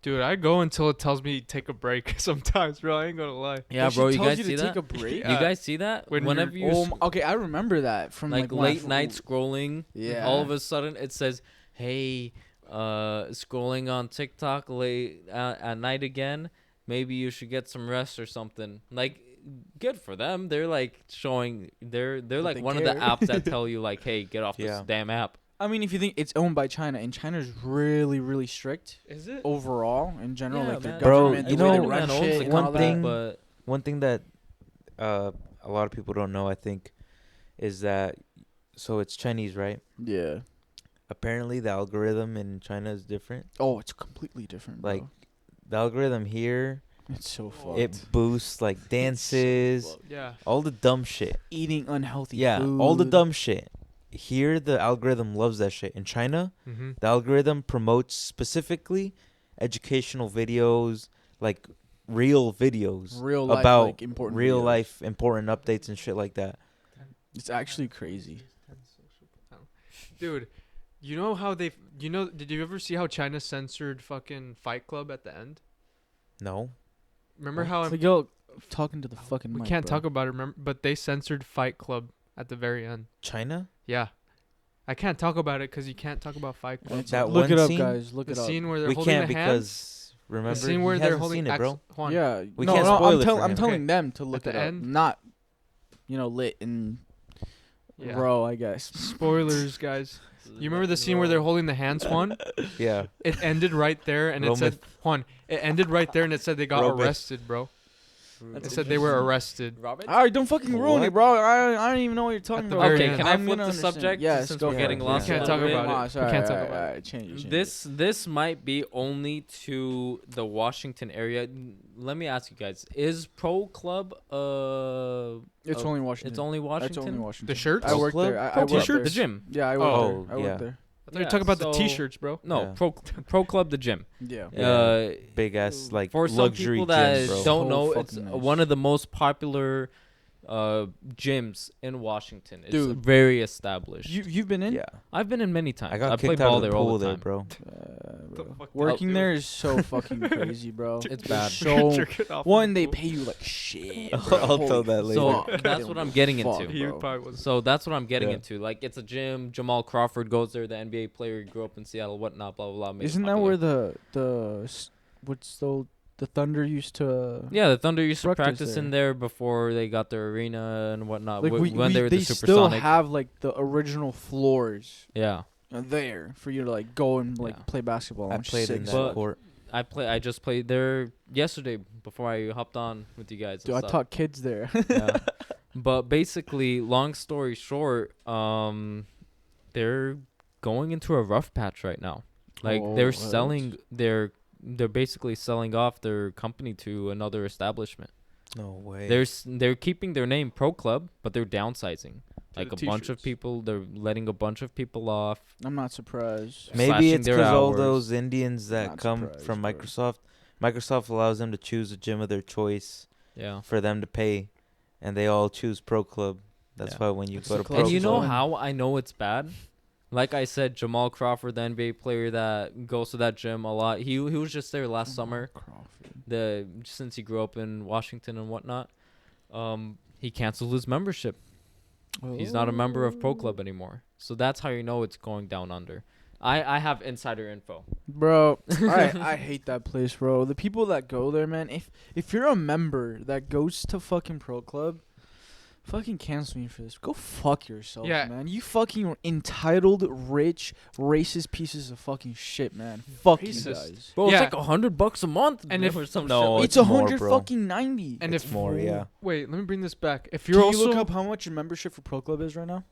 Dude, I go until it tells me take a break sometimes, bro. I ain't gonna lie. Yeah, That bro. shit You tells guys you see to that? take a break. Yeah. You guys see that? When Whenever you Okay, I remember that from like when I late night scrolling, Yeah. all of a sudden it says, "Hey, scrolling on TikTok late at night again. Maybe you should get some rest or something." Like, good for them. They're like showing. They're like they one of the care. apps that tell you like, "Hey, get off Yeah. this damn app." I mean, if you think it's owned by China, and China's really, really strict Is it? overall in general, Yeah, like their man. Bro, government, you the way they know, run everyone owns shit the and all one that. thing- but One thing that a lot of people don't know, I think, is that so it's Chinese, right? Yeah. Apparently, the algorithm in China is different. Oh, it's completely different. Bro. Like, the algorithm here, it's so fucked. it boosts like dances, Yeah. all the dumb shit. Eating unhealthy Yeah, food. all the dumb shit. Here, the algorithm loves that shit. In China, Mm-hmm. the algorithm promotes specifically educational videos, like real videos real life, about like, important real videos. life important updates and shit like that. It's actually crazy. Dude, you know how they? Did you ever see how China censored fucking Fight Club at the end? No, Remember how Like, yo, talking to the fucking we mic, can't bro. talk about it? Remember, but they censored Fight Club at the very end. China. Yeah, I can't talk about it because you can't talk about Fight Club. It's- That look one it up, scene? guys. Look The it up. scene where they're We holding can't the hands. because remember The scene where he they're hasn't holding seen it, bro. Juan, Yeah, We no, can't no, spoil it for I'm him. telling Okay. them to look the it up, end? not, lit and Yeah. row, I guess. Spoilers, guys. You remember the scene where they're holding the hands, Juan? Yeah, It ended right there, and it said, Juan. It ended right there, and it said they got Romith. arrested, bro. It That's said they were arrested. Robert. All right, don't fucking ruin What? it, bro. I don't even know what you're talking At the about. very Okay, end. can I I'm flip gonna the understand. subject Yes, since go we're ahead. getting lost? We can't a talk little bit? about it. Ah, We sorry, can't talk alright, about it. alright, change it. This might be only to the Washington area. Let me ask you guys: is Pro Club It's only Washington. It's only Washington. That's only Washington. The shirts? I work Club? there. I Pro work there. t-shirts? The gym. Yeah, I work Oh, there. I yeah. work there. I thought you were talking about the so- T-shirts, bro. No, Yeah. Pro Club the gym. Yeah. Big ass like for some luxury people that gym, bro. don't So know, it's fucking nice. one of the most popular gyms in Washington. It's Dude. very established. You've been in? Yeah. I've been in many times. I got play kicked ball out of the there all pool the there, time. bro. Working Dude. there is so fucking crazy, bro. It's bad. So Jerking off in one, the they pool. pay you like shit. I'll bro. tell Holy that later. So fuck. that's what I'm getting Fuck, into. He bro. probably was. So that's what I'm getting Yeah. into. Like, it's a gym. Jamal Crawford goes there, the NBA player. He grew up in Seattle, whatnot, blah, blah, blah. made it Isn't that popular. where what's the Thunder used to? Yeah, the Thunder used to Practice practice there. in there before they got their arena and whatnot. Like when they were they the still Supersonic. have like the original floors Yeah. there for you to like go and like Yeah. play basketball. I which is played sick in as that fuck. court. I just played there yesterday before I hopped on with you guys. Dude, and I stuff. taught kids there. Yeah. But basically, long story short, they're going into a rough patch right now. Like Oh, they're what? selling they're basically selling off their company to another establishment. No way. They're keeping their name Pro Club, but they're downsizing. Like the a bunch of t-shirts. people, they're letting a bunch of people off. I'm not surprised. Maybe slashing it's their because all hours. those Indians that Not come surprised, from bro. Microsoft. Microsoft allows them to choose a gym of their choice Yeah. for them to pay, and they all choose Pro Club. That's Yeah. why when you It's go the to Pro And you know Club. how I know it's bad? Like I said, Jamal Crawford, the NBA player that goes to that gym a lot. He was just there last summer. Crawford. Since he grew up in Washington and whatnot, he canceled his membership. He's not a member of Pro Club anymore. So that's how you know it's going down under. I have insider info. Bro, I hate that place, bro. The people that go there, man. If you're a member that goes to fucking Pro Club, fucking cancel me for this. Go fuck yourself, Yeah. man. You fucking entitled, rich, racist pieces of fucking shit, man. Fuck you Racist. guys. Bro, Yeah. it's like $100 a month. And if- or some No, shit. It's it's more, 100 bro. fucking 90. And It's if more, yeah. Wait, let me bring this back. If Can you're you also look up how much your membership for Pro Club is right now?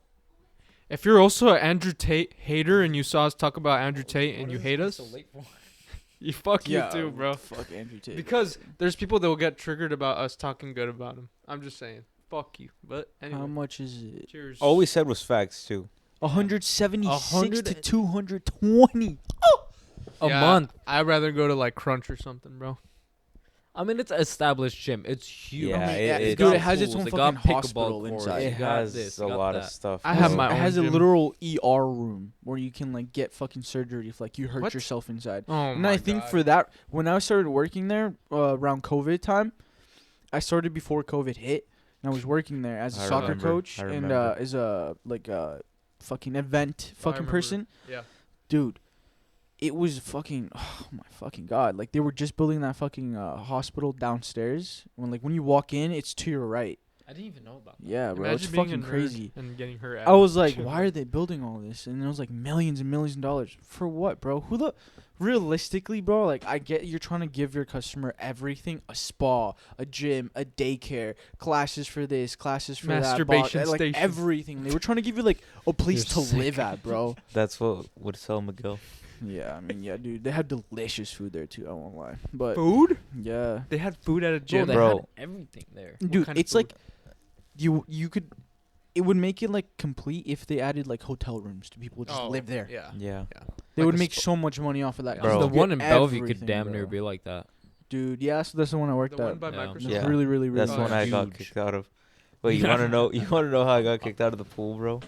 if you're also an Andrew Tate hater and you saw us talk about Andrew Tate and you hate us, you fuck you too, bro. Fuck Andrew Tate. Because there's people that will get triggered about us talking good about him. I'm just saying, fuck you. But anyway, How much is it? cheers. All we said was facts too. 176 100 to 220. A Yeah, month. I'd rather go to like Crunch or something, bro. I mean, it's an established gym. It's huge. Yeah, Dude, got it has its pools, own it got fucking pickleball hospital courts, inside. you It got has this, a you got lot that. of stuff. I have bro. my It own has a gym. literal ER room where you can like get fucking surgery if like you hurt What? yourself inside. Oh And my I think God. for that, when I started working there around COVID time, I started before COVID hit, and I was working there as a I soccer remember. coach I and remember. as a like a fucking event fucking remember. person. Yeah. Dude, it was fucking, oh my fucking God. Like, they were just building that fucking hospital downstairs. When you walk in, it's to your right. I didn't even know about that. Yeah, bro. Imagine It's being fucking a nerd crazy. and getting hurt. At I was like, gym. why are they building all this? And it was like millions and millions of dollars. For what, bro? Realistically, bro, like, I get you're trying to give your customer everything: a spa, a gym, a daycare, classes for this, classes for Masturbation that, like station. everything. They were trying to give you like a place You're to live at, bro. That's what would sell Miguel. Yeah, I mean, yeah, dude. They had delicious food there too. I won't lie, but food. yeah, They had food at a Bro, gym. they Bro. had everything there. dude, kind of it's like food? you could. It would make it like complete if they added like hotel rooms to people who just live there. Yeah. Yeah. They Like would a make spa. so much money off of that. 'cause Bro. you The get one in Bellevue could everything, damn near bro. be like that. Dude, yeah, so that's the one I worked The one at. by Yeah. Microsoft. It's Yeah. really, really, really. That's when I got huge. kicked out of. Wait, you wanna know? You wanna know how I got kicked out of the pool, bro?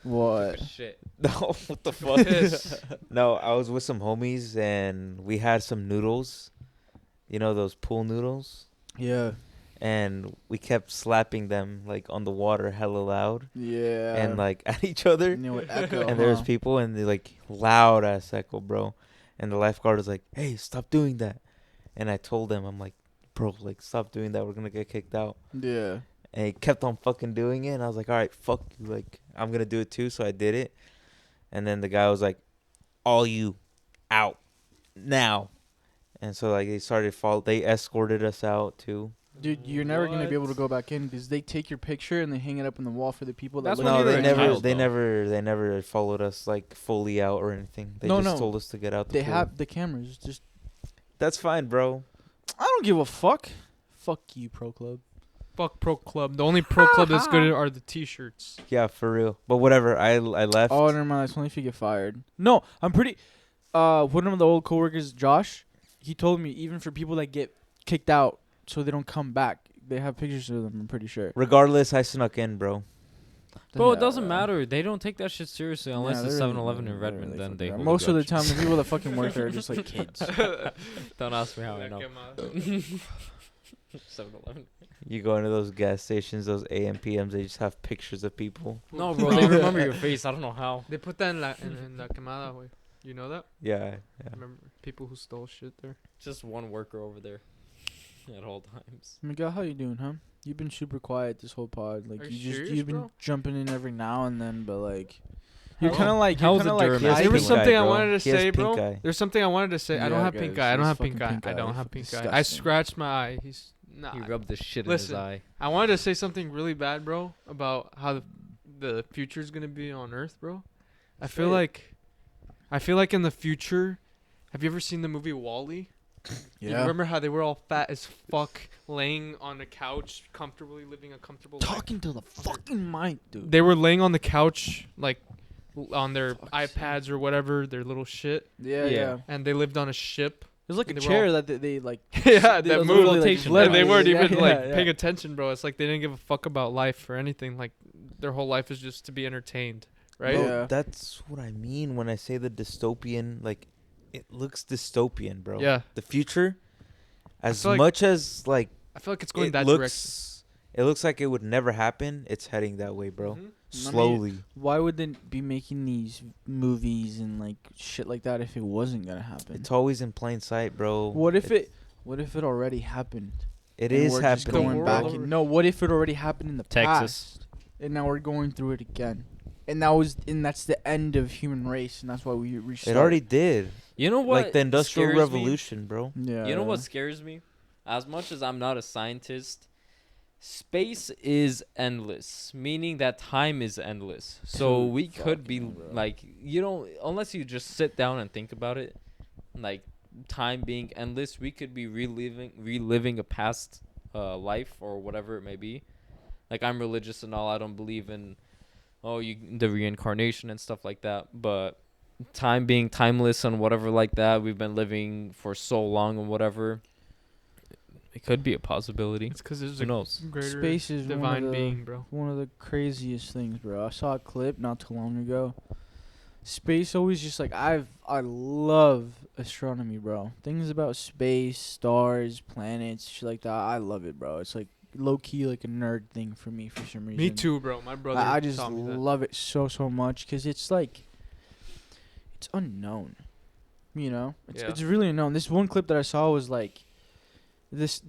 What? Shit. No, what the fuck? Piss. No, I was with some homies and we had some noodles. You know those pool noodles? Yeah. And we kept slapping them like on the water hella loud Yeah. and like at each other. You know what, echo, And there's huh? people and they like loud ass echo, bro. And the lifeguard was like, "Hey, stop doing that." And I told him, I'm like, "Bro, like stop doing that. We're gonna get kicked out." Yeah. And he kept on fucking doing it. And I was like, "All right, fuck you. Like I'm gonna do it too." So I did it. And then the guy was like, "All you out now." And so like they escorted us out too. Dude, you're never gonna be able to What? go back in because they take your picture and they hang it up on the wall for the people that That's look when No, at you're it. they a never, child, they though. never, they never followed us like fully out or anything. They No, just no. told us to get out. They pool. have the cameras. Just That's fine, bro. I don't give a fuck. Fuck you, Pro Club. Fuck Pro Club. The only Pro Club that's good are the T-shirts. Yeah, for real. But whatever. I left. Oh, never mind. That's only if you get fired. No, I'm pretty. One of the old coworkers, Josh, he told me even for people that get kicked out so they don't come back, they have pictures of them. I'm pretty sure. Regardless, I snuck in, bro. Bro, it doesn't matter. They don't take that shit seriously unless Yeah, it's they're 7-Eleven really- in they're Redmond. really Then fucking they around. hold Most of the grudge. time, the people that fucking work there are just like kids. Don't ask me how I know. 7-Eleven. You go into those gas stations, those AM PMs, they just have pictures of people. No, bro, they remember your face. I don't know how. They put that in la quemada, güey. You know that? Yeah. Remember people who stole shit there? Just one worker over there at all times. Miguel, how you doing, huh? You've been super quiet this whole pod. Like Are you serious, you've been bro? jumping in every now and then, but like you're How- kind of like how's you're kind the of like Durham Yeah, There pink was eye, something I bro. wanted to He has say, pink bro. eye. There's something I wanted to say. I don't Yeah, have pink guys, eye. I don't he's have pink fucking eye. pink I eye. don't have Fucking pink eye. I disgusting. scratched my eye. He's nah. He rubbed the shit Listen. in his eye. I wanted to say something really bad, bro, about how the future's gonna be on Earth, bro. I feel like in the future, have you ever seen the movie Wall-E? You remember how they were all fat as fuck, laying on a couch, comfortably living a comfortable life? talking to the fucking mic, dude. They were laying on the couch, like on their Fuck's iPads or whatever, their little shit, Yeah, Yeah. yeah. and they lived on a ship. There's like a And they were chair all- that they like. Yeah, they that was moved. literally, Flotation. let And they it- weren't yeah, even yeah, like yeah. paying attention, bro. It's like they didn't give a fuck about life or anything. Like their whole life is just to be entertained, right? Bro, Bro, Yeah. that's what I mean when I say the dystopian. Like, it looks dystopian, bro. Yeah. The future, as feel like- much as like I feel like it's going it that direction. looks, it looks like it would never happen. It's heading that way, bro. Mhm. Slowly. Why would they be making these movies and like shit like that if it wasn't gonna happen? It's always in plain sight, bro. What if it already happened? It and is we're just happening, going The back. world. In, no, what if it already happened in the Texas. past, and now we're going through it again, and that's the end of human race, and that's why we restart. It already did. You know what? Like the Industrial scares me? Revolution, bro. Yeah. You know what scares me? As much as I'm not a scientist, space is endless, meaning that time is endless. So Dude, we could be fucking bro. like, you know, unless you just sit down and think about it, like time being endless, we could be reliving a past life or whatever it may be. Like, I'm religious and all. I don't believe in the reincarnation and stuff like that, but time being timeless and whatever like that, we've been living for so long and whatever. It could be a possibility. It's because there's Who a knows? greater Space is divine being, bro. one of the craziest things, bro. I saw a clip not too long ago. Space always just like I love astronomy, bro. Things about space, stars, planets, shit like that. I love it, bro. It's like low key like a nerd thing for me for some reason. Me too, bro. My brother. I just taught me that. love it so much because it's like it's unknown. You know, Yeah. it's really unknown. This one clip that I saw was like this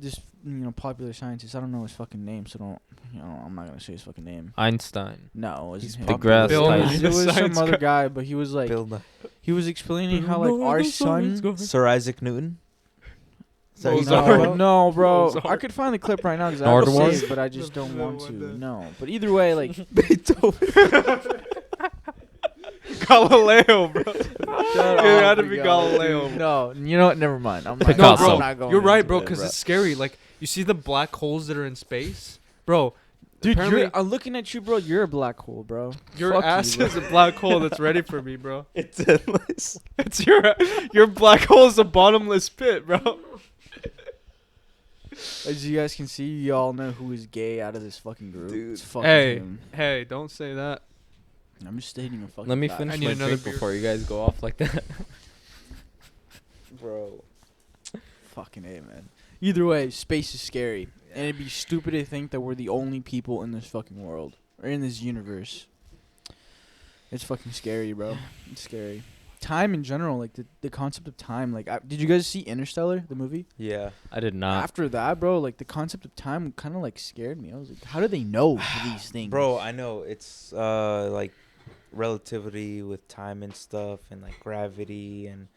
popular scientist. I don't know his fucking name, so I'm not gonna say his fucking name. Einstein. No, it wasn't He's him. popular. DeGrasse Bill Tyson. Nye. It was some Science other guy. guy, but he was like Bill Nye. he was explaining how like our sun. Sir Isaac Newton. Is that Oh, who you're sorry. talking No, about? no, bro. Mozart. I could find the clip right now because I have it Nardwuar? saved, but I just don't The want to. one that- No, but either way, like Galileo, bro. Shut It had up, to be Miguel, Galileo. dude. No, you know what? Never mind. I'm not, Picasso. I'm No, not bro. going You're right, into bro. it, Because it's scary. Like you see the black holes that are in space, bro. dude, apparently- I'm looking at you, bro. You're a black hole, bro. Your Fuck you, ass bro. is a black hole that's ready for me, bro. It's endless. It's your black hole is a bottomless pit, bro. As you guys can see, y'all know who is gay out of this fucking group. Dude. It's fucking Hey, him. hey, don't say that. I'm just stating a fucking. Let me fact. finish I need my another drink beer. before you guys go off like that. Bro. Fucking A, man. Either way, space is scary, and it'd be stupid to think that we're the only people in this fucking world or in this universe. It's fucking scary, bro. It's scary. Time in general, like the concept of time. Like, did you guys see Interstellar, the movie? Yeah. I did not. After that, bro, like the concept of time kind of like scared me. I was like, how do they know these things, Bro, I know it's like relativity with time and stuff, and like gravity and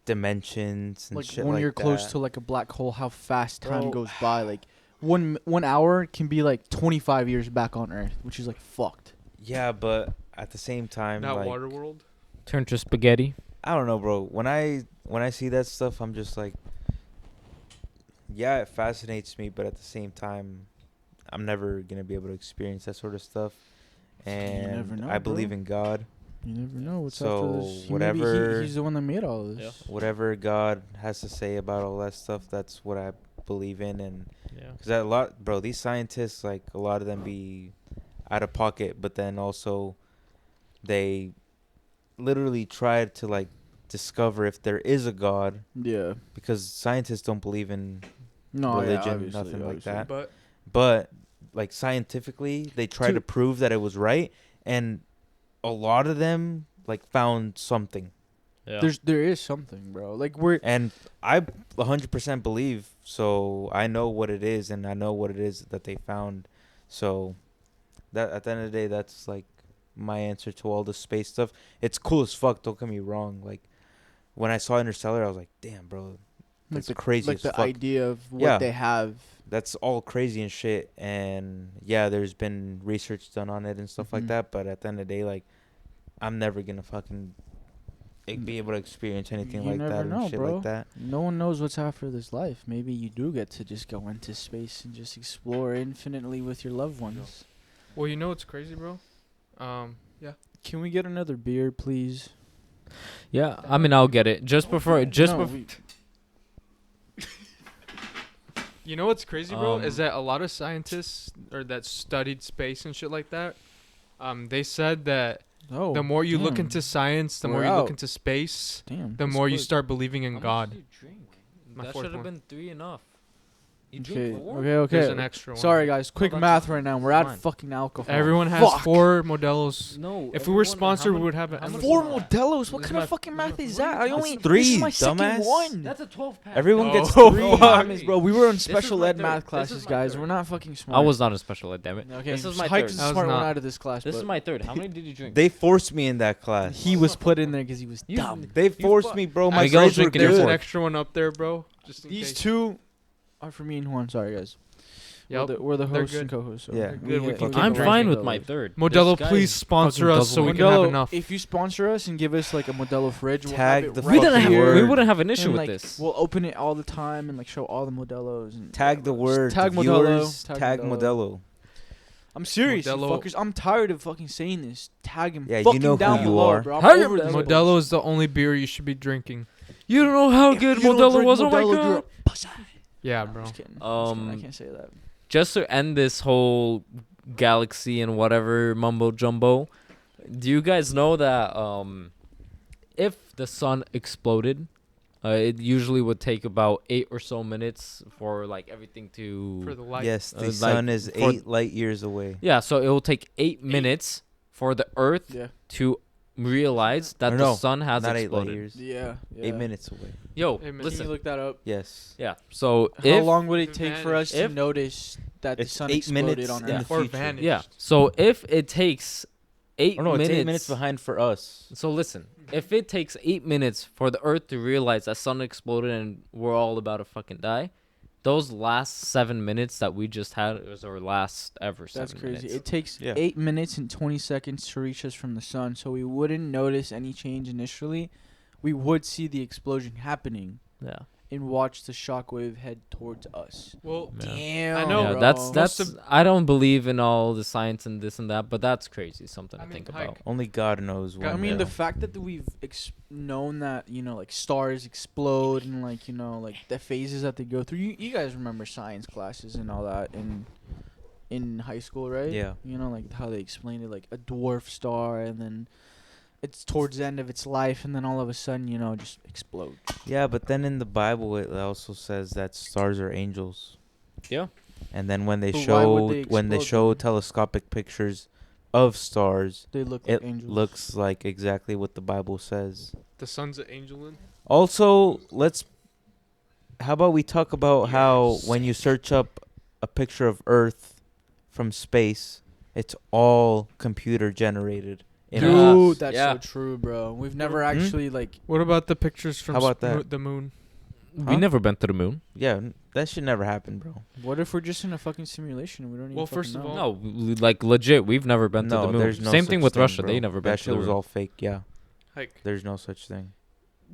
dimensions and like shit when like you're close that. to like a black hole, how fast time Bro. goes by. Like 1 hour can be like 25 years back on Earth, which is like fucked. Yeah, but at the same time, Not like, Waterworld. Turn to spaghetti. I don't know, bro. When I see that stuff, I'm just like, yeah, it fascinates me, but at the same time, I'm never gonna be able to experience that sort of stuff. And never know, I believe bro. in God. You never know what's So, after this. Maybe whatever- he's the one that made all of this. Yeah. Whatever God has to say about all that stuff, that's what I believe in, and Yeah. because a lot, bro, these scientists, like a lot of them be out of pocket, but then also they literally try to like discover if there is a God, Yeah. because scientists don't believe in No, religion, yeah, obviously, nothing like obviously. that. But But like scientifically, they try Dude. to prove that it was right, and a lot of them like found something. Yeah. There is something, bro. Like we're And I 100% believe, so I know what it is, and I know what it is that they found. So that at the end of the day, that's like my answer to all the space stuff. It's cool as fuck. Don't get me wrong. Like when I saw Interstellar, I was like, damn, bro, that's crazy like as the fuck. idea of what Yeah. they have. That's all crazy and shit. And yeah, there's been research done on it and stuff like Mhm. that. But at the end of the day, like I'm never gonna fucking be able to experience anything You like never that know, and shit bro. like that. No one knows what's after this life. Maybe you do get to just go into space and just explore infinitely with your loved ones. well, you know what's crazy, bro? Yeah. Can we get another beer, please? Yeah, I mean, I'll get it. Just before, No, we- You know what's crazy, bro? Is Um, that a lot of scientists or that studied space and shit like that, they said that oh, the more you look damn. into science, the We're more you look out. into space, Damn. the that's more you quick. start believing in God. My That fourth should have one. been 3 enough. You Okay, drink 4? okay, There's okay. an extra one. Sorry, guys. Quick that's math fine. right now. We're That's at fine. fucking alcohol. Everyone has Fuck. 4 Modelos. No. If we were sponsored, we would have how an much Four is that? Modelos. What This is kind of my- fucking math is That's that? I only three, This is my second dumbass. one. That's a 12-pack. Everyone gets Oh, three. promise, bro. We were in This is special my ed third. math This classes, is my guys. third. We're not fucking smart. I was not a special ed, damn it. Okay, This is my Hike third. is the I was smart one not. out of this class. This but is my third. How many did you drink? They forced me in that class. He was put in there because he was You- dumb. They forced fu- me, bro. My Miguel's grades were drinking There's your an good. extra one up there, bro. Just in These case. two are for me and Juan. Sorry, guys. Yep. We're the They're hosts and good. co-hosts. So Yeah. They're good. We get- can get keep I'm the drinking. fine rest with of my those. third. Modelo, This guy please is sponsor fucking us so we guzzling. can have Modelo, enough. if you sponsor us and give us like a Modelo fridge, we'll Tag have the it We right didn't have. here. We wouldn't have an issue And, with like, this. We'll open it all the time and like show all the Modelos and Tag the word. Tag the Modelo. viewers, tag Modelo. I'm serious, you Modelo. fuckers. I'm tired of fucking saying this. Tag him. Yeah, you fucking know who down you below, are. bro. I'm Tag him over down this below. bullshit. Modelo is the only beer you should be drinking. You don't know how If good you don't Modelo drink was. Oh my Modelo, you're a god. pussy. Yeah, bro. Just kidding. Just kidding. I Um, can't say that. Just to end this whole galaxy and whatever mumbo jumbo, do you guys know that if the sun exploded, it usually would take about 8 or so minutes for like everything to. For the light. Yes, the like, sun is for- 8 light years away. Yeah, so it will take 8 minutes for the Earth Yeah. to realize that Or the no, sun has Not 8 light exploded. years. Yeah. 8 minutes away. Yo, 8 minutes. Can you listen. look that up? Yes. Yeah. So How if long would it take for us to If- notice that the It's sun 8 exploded minutes on in Earth? the Or future. vanished. yeah, so if it takes 8 Oh no, minutes. it's 8 minutes behind for us. So listen, if it takes 8 minutes for the Earth to realize that sun exploded and we're all about to fucking die, those last 7 minutes that we just had was our last ever 7 That's crazy. minutes. It takes Yeah. 8 minutes and 20 seconds to reach us from the sun, so we wouldn't notice any change initially. We would see the explosion happening Yeah. and watch the shockwave head towards us. Well, Yeah. Damn. I know, Yeah, bro. that's I don't believe in all the science and this and that, but that's crazy. Something I to mean, think Hike, about. Only God knows I I when. mean, though. the fact that we've known that, like stars explode and like, like the phases that they go through. You guys remember science classes and all that in high school, right? Yeah. Like how they explained it, like a dwarf star, and then it's towards the end of its life, and then all of a sudden, just explode. Yeah, but then in the Bible it also says that stars are angels. Yeah. And then when they But why would show they when they explode show then? telescopic pictures of stars, They look like it angels. looks like exactly what the Bible says. the sun's an angel in. Also, how about we talk about how when you search up a picture of Earth from space, it's all computer generated. in Dude, mass. that's Yeah. so true, bro. We've never Hmm? actually like. What about the pictures from How about that? the moon? We Huh? never been to the moon. Yeah, that should never happen, bro. What if we're just in a fucking simulation and we don't even Well, fucking first of know? all- No, like legit, we've never been to No, the moon. there's no Same thing such with thing, Russia. bro. They never been That to shit the was moon. all fake. Yeah, Like, there's no such thing.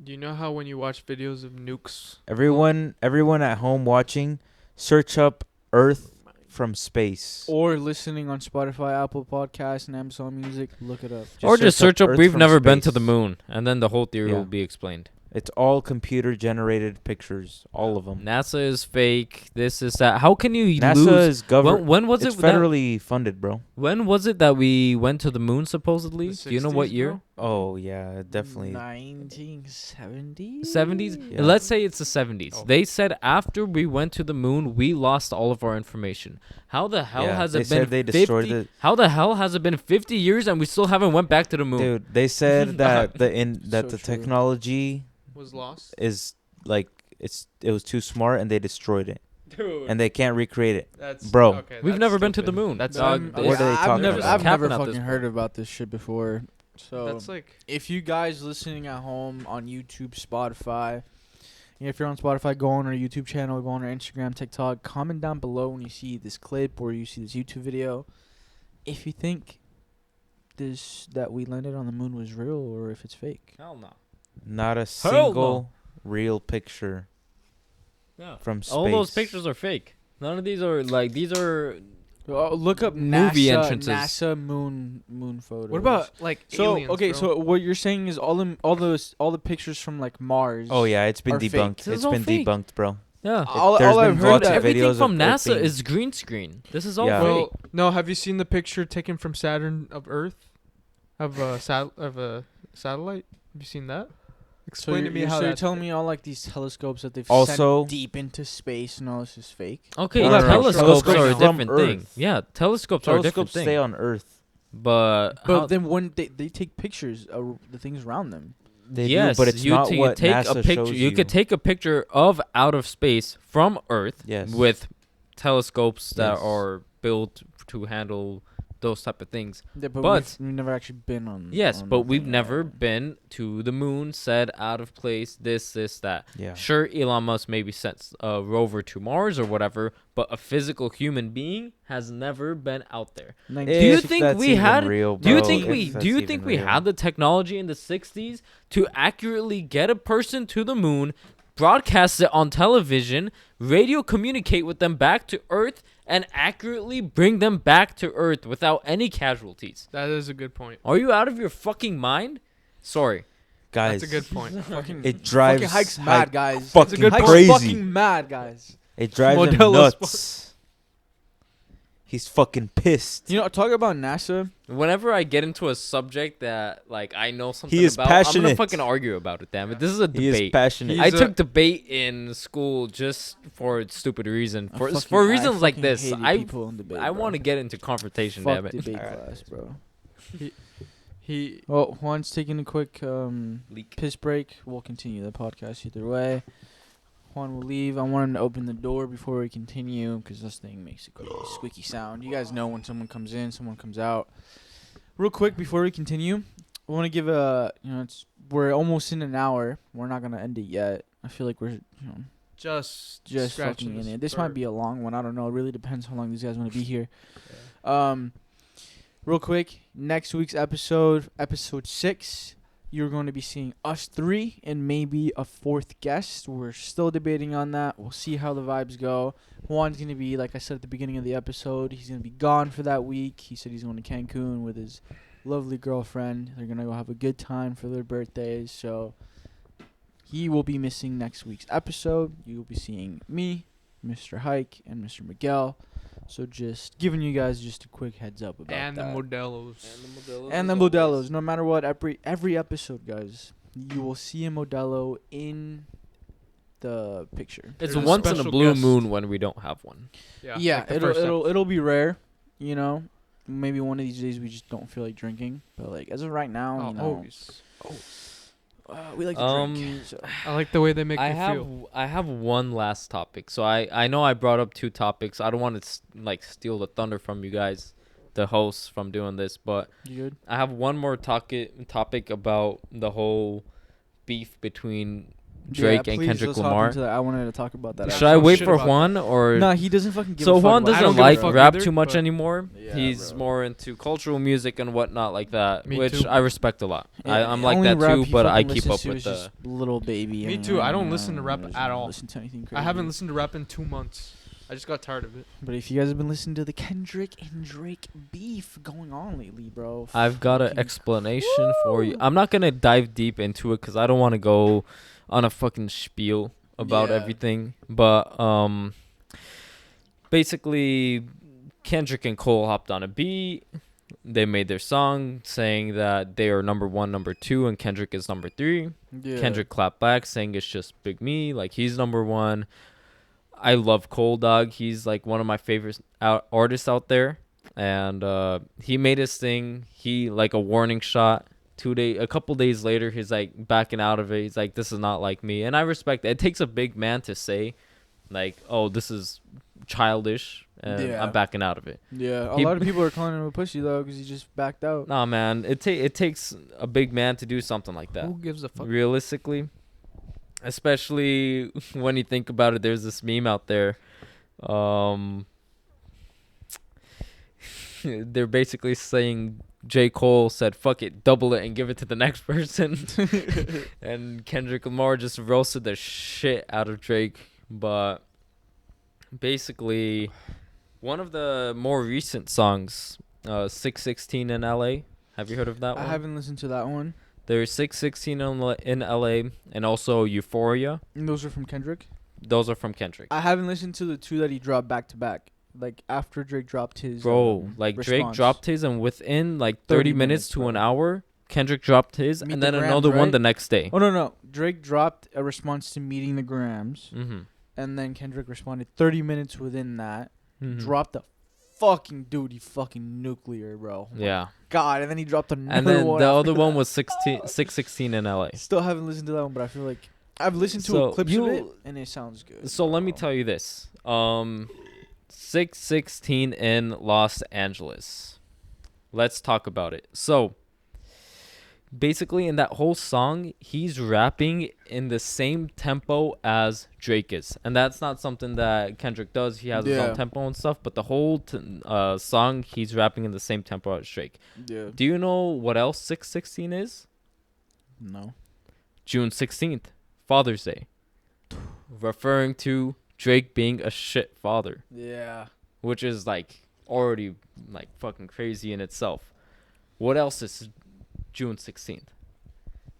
do you know how when you watch videos of nukes? Everyone at home watching, search up Earth from space. Or listening on Spotify, Apple Podcasts, and Amazon Music. Look it up. Or just search up Earth we've from never been to space. the moon, and then the whole theory Yeah. will be explained. It's all computer generated pictures, all of them. NASA is fake. This is that. How can you NASA lose? is government. When was It's it? that- federally funded, bro. When was it that we went to the moon? Supposedly, The do you know what 60s, year? bro? Oh yeah, definitely. 1970s. 70s. Yeah. Let's say it's the 70s. Oh. They said after we went to the moon, we lost all of our information. How the hell Yeah, has they it been? said they destroyed 50 the- How the hell has it been 50 years and we still haven't went back to the moon? Dude, they said that So the true. technology Was lost. is like it was too smart and they destroyed it Dude. and they can't recreate it. That's Bro. Okay, We've that's never been to the stupid. moon. That's What are they talking about? I've never Capping at this fucking heard about this shit before. So That's like if you guys listening at home on YouTube, Spotify, if you're on Spotify, go on our YouTube channel, go on our Instagram, TikTok, comment down below when you see this clip or you see this YouTube video if you think that we landed on the moon was real or if it's fake. Hell no. Not a Hell single real picture Yeah. from space. All those pictures are fake. None of these are like these are. Look up Movie NASA, entrances. NASA moon photos. what about like so aliens, okay, bro? so what you're saying is all the pictures from like Mars. Oh yeah, it's been are fake. debunked. This is It's all been fake. debunked, bro. Yeah. All There's I've been heard lots of Everything videos from of NASA Earth is green screen. This is all Yeah. fake. Well, no. Have you seen the picture taken from Saturn of Earth, of a satellite? Have you seen that? Explain to me how you're that's telling me all like these telescopes that they've Also- sent deep into space and all this is fake. Okay, No, no, no. telescopes Telescopes are a from different thing. Earth. Yeah, telescopes are a different Telescopes thing. stay on Earth. But But then when they take pictures of the things around them. They yes, do, but it's you not t- what take NASA a picture. shows You could take a picture of out of space from Earth Yes. with telescopes that Yes. are built to handle those type of things. Yeah, but But- we've never actually been on. Yes, on but the we've thing, never right? been to the moon. Said out of place. This, that. Yeah. Sure, Elon Musk maybe sent a rover to Mars or whatever, but a physical human being has never been out there. Do you If think that's we even had? real, Do you bro, think if we? that's Do you even think we real. had the technology in the '60s to accurately get a person to the moon, broadcast it on television, radio communicate with them back to Earth, and accurately bring them back to Earth without any casualties? That is a good point. Are you out of your fucking mind? Sorry. guys? That's a good point. Fucking, It drives fucking Hike's Hike mad, guys. fucking good Hike's crazy. fucking mad, guys. It drives him Modelo's nuts. He's fucking pissed. You know, talk about NASA. Whenever I get into a subject that like I know something He is about, I'm gonna passionate. fucking argue about it. Damn it, this is a He is debate. passionate. I He's took debate in school just for a stupid reason. I For fucking- reasons I like fucking this, hated I people in debate, bro. want to get into confrontation. Fuck Damn it. debate Alright. class, bro. He Well, Juan's taking a quick Leak. piss break. We'll continue the podcast either way. Juan will leave. I wanted to open the door before we continue because this thing makes a squeaky sound. You guys know when someone comes in, someone comes out. Real quick before we continue, I want to give we're almost in an hour. We're not gonna end it yet. I feel like we're just just scratching fucking in the it. This might surf. be a long one. I don't know. It really depends how long these guys want to be here. Real quick, next week's episode 6, you're going to be seeing us 3 and maybe a 4th guest. We're still debating on that. We'll see how the vibes go. Juan's going to be, like I said at the beginning of the episode, he's going to be gone for that week. He said he's going to Cancun with his lovely girlfriend. They're going to go have a good time for their birthdays. So he will be missing next week's episode. You will be seeing me, Mr. Hayk, and Mr. Miguel. So just giving you guys just a quick heads up about and the that. Modelos. And the Modelos. No matter what, every episode, guys, you will see a Modelo in the picture. It's There's a once in a special blue guest. moon when we don't have one. Yeah, like the first it'll be rare, you know. Maybe one of these days we just don't feel like drinking, but like as of right now, episode. you know, Always. we like to drink. So. I like the way they make I you have feel. I have one last topic. So I know I brought up 2 topics. I don't want to like steal the thunder from you guys, the hosts, from doing this, but You good? I have one more topic about the whole beef between Drake and please, Kendrick let's hop Lamar. into that. I wanted to talk about that. Yeah, Should I some wait shit for about Juan or? No, he doesn't fucking give So a fuck Juan about I don't doesn't give a like fuck rap either, too much but- anymore. Yeah, He's bro. more into cultural music and whatnot like that, Me which too. I respect a lot. I'm The like only that rap too, he but I fucking keep listens up to with is the. just Little Baby. Me and too. I don't know, listen to rap doesn't at all. Listen to anything I haven't crazy. listened to rap in 2 months. I just got tired of it. But if you guys have been listening to the Kendrick and Drake beef going on lately, bro. I've got an fucking- explanation for you. I'm not gonna dive deep into it because I don't want to go on a fucking spiel about Yeah. everything. But basically, Kendrick and Cole hopped on a beat. They made their song saying that they are number 1, number 2, and Kendrick is number 3. Yeah. Kendrick clapped back saying it's just Big Me, like he's number 1. I love Cole, dog. He's like one of my favorite artists out there, and he made his thing. He like a warning shot. A couple days later, he's like backing out of it. He's like, "This is not like me," and I respect it. It takes a big man to say, like, "Oh, this is childish," and Yeah. I'm backing out of it. Yeah. A He- lot of people are calling him a pussy though, because he just backed out. Nah, man, it takes a big man to do something like that. Who gives a fuck? Realistically, especially when you think about it, there's this meme out there. They're basically saying J. Cole said, "Fuck it, double it and give it to the next person," and Kendrick Lamar just roasted the shit out of Drake. But basically, one of the more recent songs, 616 in LA. Have you heard of that I one? haven't listened to that one. There's 616 in LA and also Euphoria. And those are from Kendrick. Those are from Kendrick. I haven't listened to the 2 that he dropped back to back. Like after Drake dropped his. Bro, like Drake response. dropped his, and within like 30 minutes to bro. an hour, Kendrick dropped his, Meet and the then Grams, another one right? the next day. Oh no! Drake dropped a response to Meeting the Grams, Mm-hmm. and then Kendrick responded 30 minutes within that. Mm-hmm. Dropped the fucking dude, he fucking nuclear, bro. Yeah. God, and then he dropped another And then one. the after other one that. was 616 in LA. Still haven't listened to that one, but I feel like I've listened to So clips of it, you- and it sounds good. So let me bro. tell you this. 616 in Los Angeles. Let's talk about it. So basically in that whole song, he's rapping in the same tempo as Drake is. And that's not something that Kendrick does. He has his Yeah. own tempo and stuff, but the whole song he's rapping in the same tempo as Drake. Yeah. Do you know what else 616 is? No. June 16th, Father's Day. Referring to Drake being a shit father, Yeah. which is like already like fucking crazy in itself. What else is June 16th?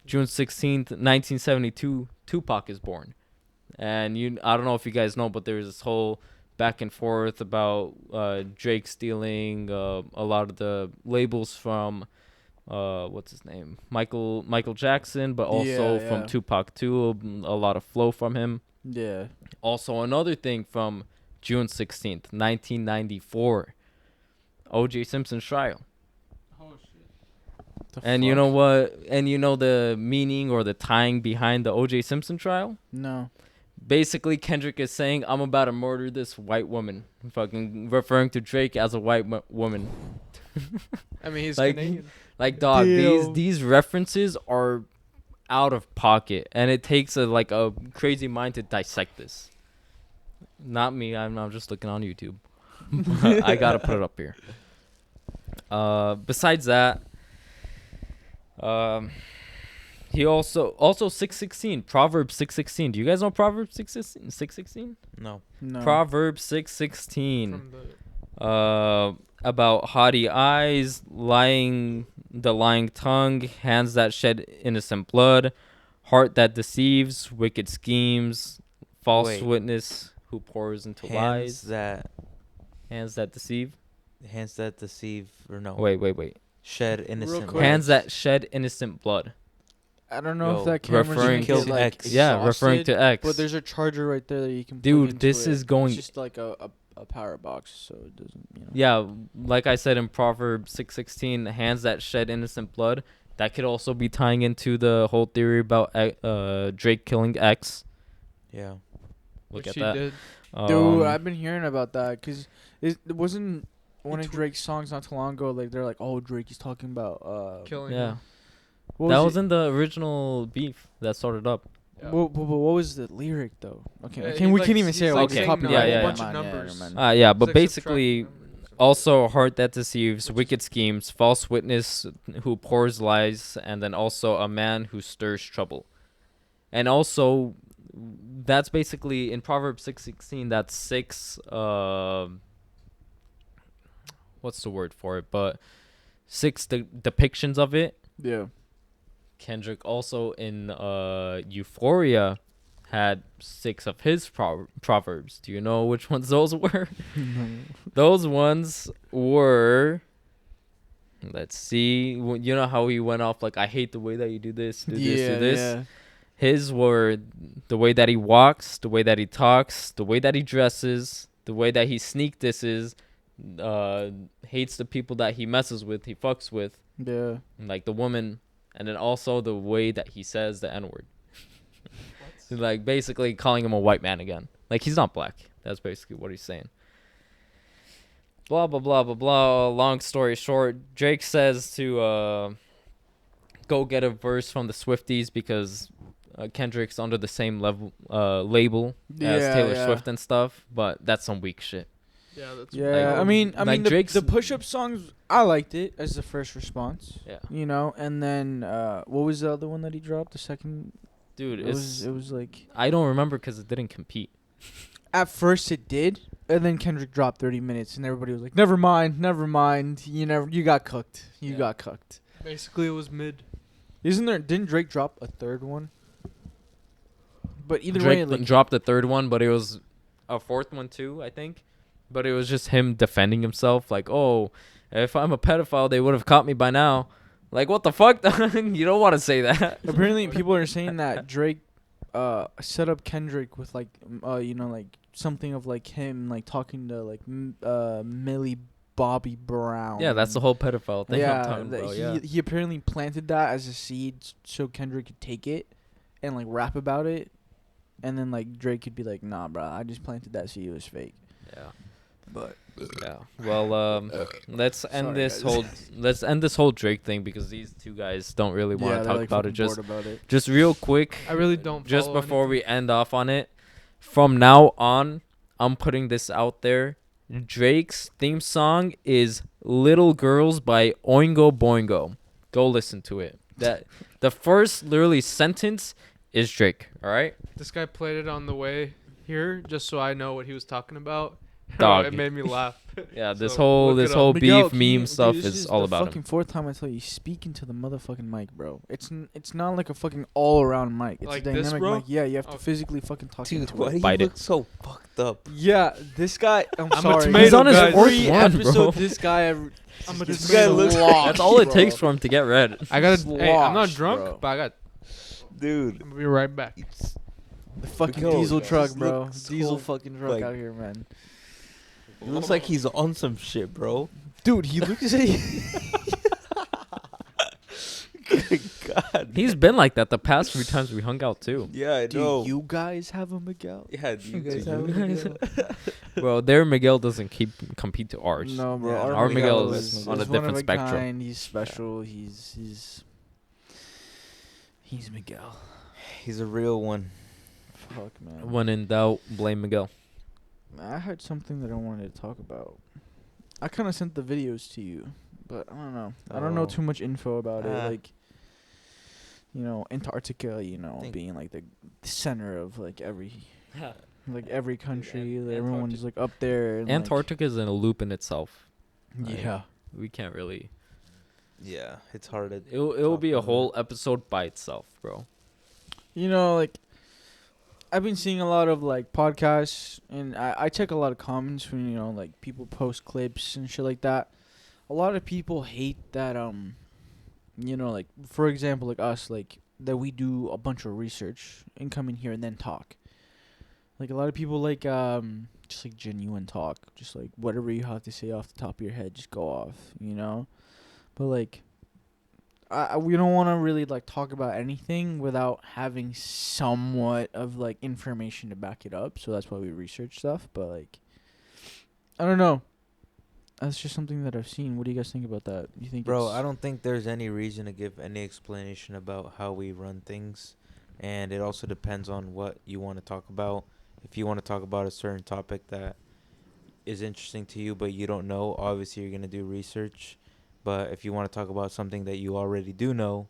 June 16th, 1972, Tupac is born. And I don't know if you guys know, but there's this whole back and forth about Drake stealing a lot of the labels from what's his name? Michael Jackson, but also Yeah, from yeah. Tupac too, a lot of flow from him. Yeah. Also, another thing from June 16th, 1994, O.J. Simpson's trial. And you know what? And you know the meaning or the tying behind the O.J. Simpson trial? No. Basically, Kendrick is saying, "I'm about to murder this white woman," fucking referring to Drake as a white woman. I mean, he's Like, Canadian. Like, dog, Damn. these references are out of pocket, and it takes a crazy mind to dissect this. Not me. I'm just looking on YouTube. I gotta put it up here. Besides that, he also 616, Proverbs 616. Do you guys know Proverbs 616? No. No. Proverbs 616. From the About haughty eyes, lying tongue, hands that shed innocent blood, heart that deceives, wicked schemes, false Wait. witness who pours into lies, hands that deceive. Hands that deceive, or no? Wait. Shed innocent quick. blood. Hands that shed innocent blood. I don't know Yo, if that camera's referring gonna to get, like, X. Yeah, referring exhausted, to X. But there's a charger right there that you can. Dude, plug into this it. is going- It's just like a power box, so it doesn't. You know. Yeah, like I said in Proverbs 616, hands that shed innocent blood. That could also be tying into the whole theory about Drake killing X. Yeah. Look which at he that. did. Dude, I've been hearing about that because it wasn't one He of tw- Drake's songs not too long ago. Like they're like, oh, Drake is talking about Killing. Yeah. him. What That was was in the original beef that started up. Yeah. What was the lyric though? Okay, Yeah, can he we likes- can't even he's say it. like Like saying copyright. a whole bunch of Never mind, numbers. never mind. Yeah, It's but like basically, subtracting numbers or something. also heart that deceives, Which wicked schemes, false witness who pours lies, and then also a man who stirs trouble. And also, that's basically in Proverbs 6:16. That's six. What's the word for it? But six depictions of it. Yeah. Kendrick also in Euphoria had six of his proverbs. Do you know which ones those were? Those ones were. Let's see. You know how he went off like, I hate the way that you do this, do this, do this. Yeah. His were the way that he walks, the way that he talks, the way that he dresses, the way that he sneak disses, hates the people that he messes with, he fucks with, Yeah. like the woman, and then also the way that he says the N-word. Like basically calling him a white man again. Like he's not black. That's basically what he's saying. Blah, blah, blah, blah, blah. Long story short, Drake says to go get a verse from the Swifties because Kendrick's under the same label as Taylor Swift and stuff, but that's some weak shit. Yeah, that's Yeah, I mean, like the Drake's- push-up songs, I liked it as the first response. Yeah. You know, and then what was the other one that he dropped? The second, Dude, it was like I don't remember because it didn't compete. at first it did, and then Kendrick dropped 30 minutes, and everybody was like, "Never mind. You got cooked. You Yeah. got cooked." basically it was mid. Didn't Drake drop a third one? But either Drake way, like, dropped the third one, but it was a fourth one too, I think. But it was just him defending himself, like, "Oh, if I'm a pedophile, they would have caught me by now." Like, what the fuck? You don't want to say that. apparently people are saying that Drake set up Kendrick with like like something of like him like talking to like Millie Bobby Brown. Yeah, that's the whole pedophile thing I'm talking that about. Yeah. he apparently planted that as a seed so Kendrick could take it and like rap about it, and then like Drake could be like, "Nah, bro, I just planted that seed. It was fake." Yeah. But Yeah. Well, let's end Sorry, this guys. whole Drake thing because these two guys don't really want to they're, talk like, about it. fucking bored about it. Just real quick, I really don't. just follow before anything. we end off on it, from now on, I'm putting this out there. Drake's theme song is "Little Girls" by Oingo Boingo. Go listen to it. That the first literally sentence is Drake. All right. This guy played it on the way here just so I know what he was talking about. Dog. It made me laugh. Yeah. This So, whole look it this up. whole Miguel, beef can you- meme dude, stuff this is all the about fucking him. fourth time I tell you, speak into the motherfucking mic, bro. It's not like a fucking all around mic. It's Like a this, dynamic bro? mic. Yeah, you have to Okay. physically fucking talk Dude, into why it. do you Bite it. look so fucked up? Yeah, this guy. I'm I'm a sorry. tomato He's on his guy. fourth Every one, bro. episode, this guy. I'm a just tomato gets looks- sloshed, That's all it bro. takes for him to get red. I gotta. Hey, I'm not Sloshed, drunk, bro. but I got. Dude, I'm gonna be right back. it's The fucking Miguel, diesel you truck, just bro. look so, Diesel fucking truck like- out here, man. it looks like he's on some shit, bro. Dude, he looks Good God. He's been like that the past few times we hung out too. Yeah, I Do know. you guys have a Miguel? Yeah, do you guys Do have you a guys Miguel? Well, their Miguel doesn't compete to ours. No, bro. Yeah, our Miguel Miguel is is on a one of different spectrum. kind. He's special. He's Miguel. He's a real one. Fuck, man. When in doubt, blame Miguel. I had something that I wanted to talk about. I kind of sent the videos to you, but I don't know. I don't know Oh. too much info about it. Ah. Like, Antarctica, Think- being like the center of like every country. Ant- Like, everyone's like up there. And, Antarctica is in a loop in itself. Like, yeah. We can't really. Yeah, it's hard to. It'll be a Talk about whole episode by itself, bro. Like, I've been seeing a lot of like podcasts, and I check a lot of comments when like people post clips and shit like that. A lot of people hate that like, for example, like us, like that we do a bunch of research and come in here and then talk. Like, a lot of people like just like genuine talk, just like whatever you have to say off the top of your head, just go off, But like, we don't want to really like talk about anything without having somewhat of like information to back it up. So that's why we research stuff. But like, I don't know. That's just something that I've seen. What do you guys think about that? You think, Bro, I don't think there's any reason to give any explanation about how we run things. And it also depends on what you want to talk about. If you want to talk about a certain topic that is interesting to you but you don't know, obviously you're going to do research. But if you want to talk about something that you already do know,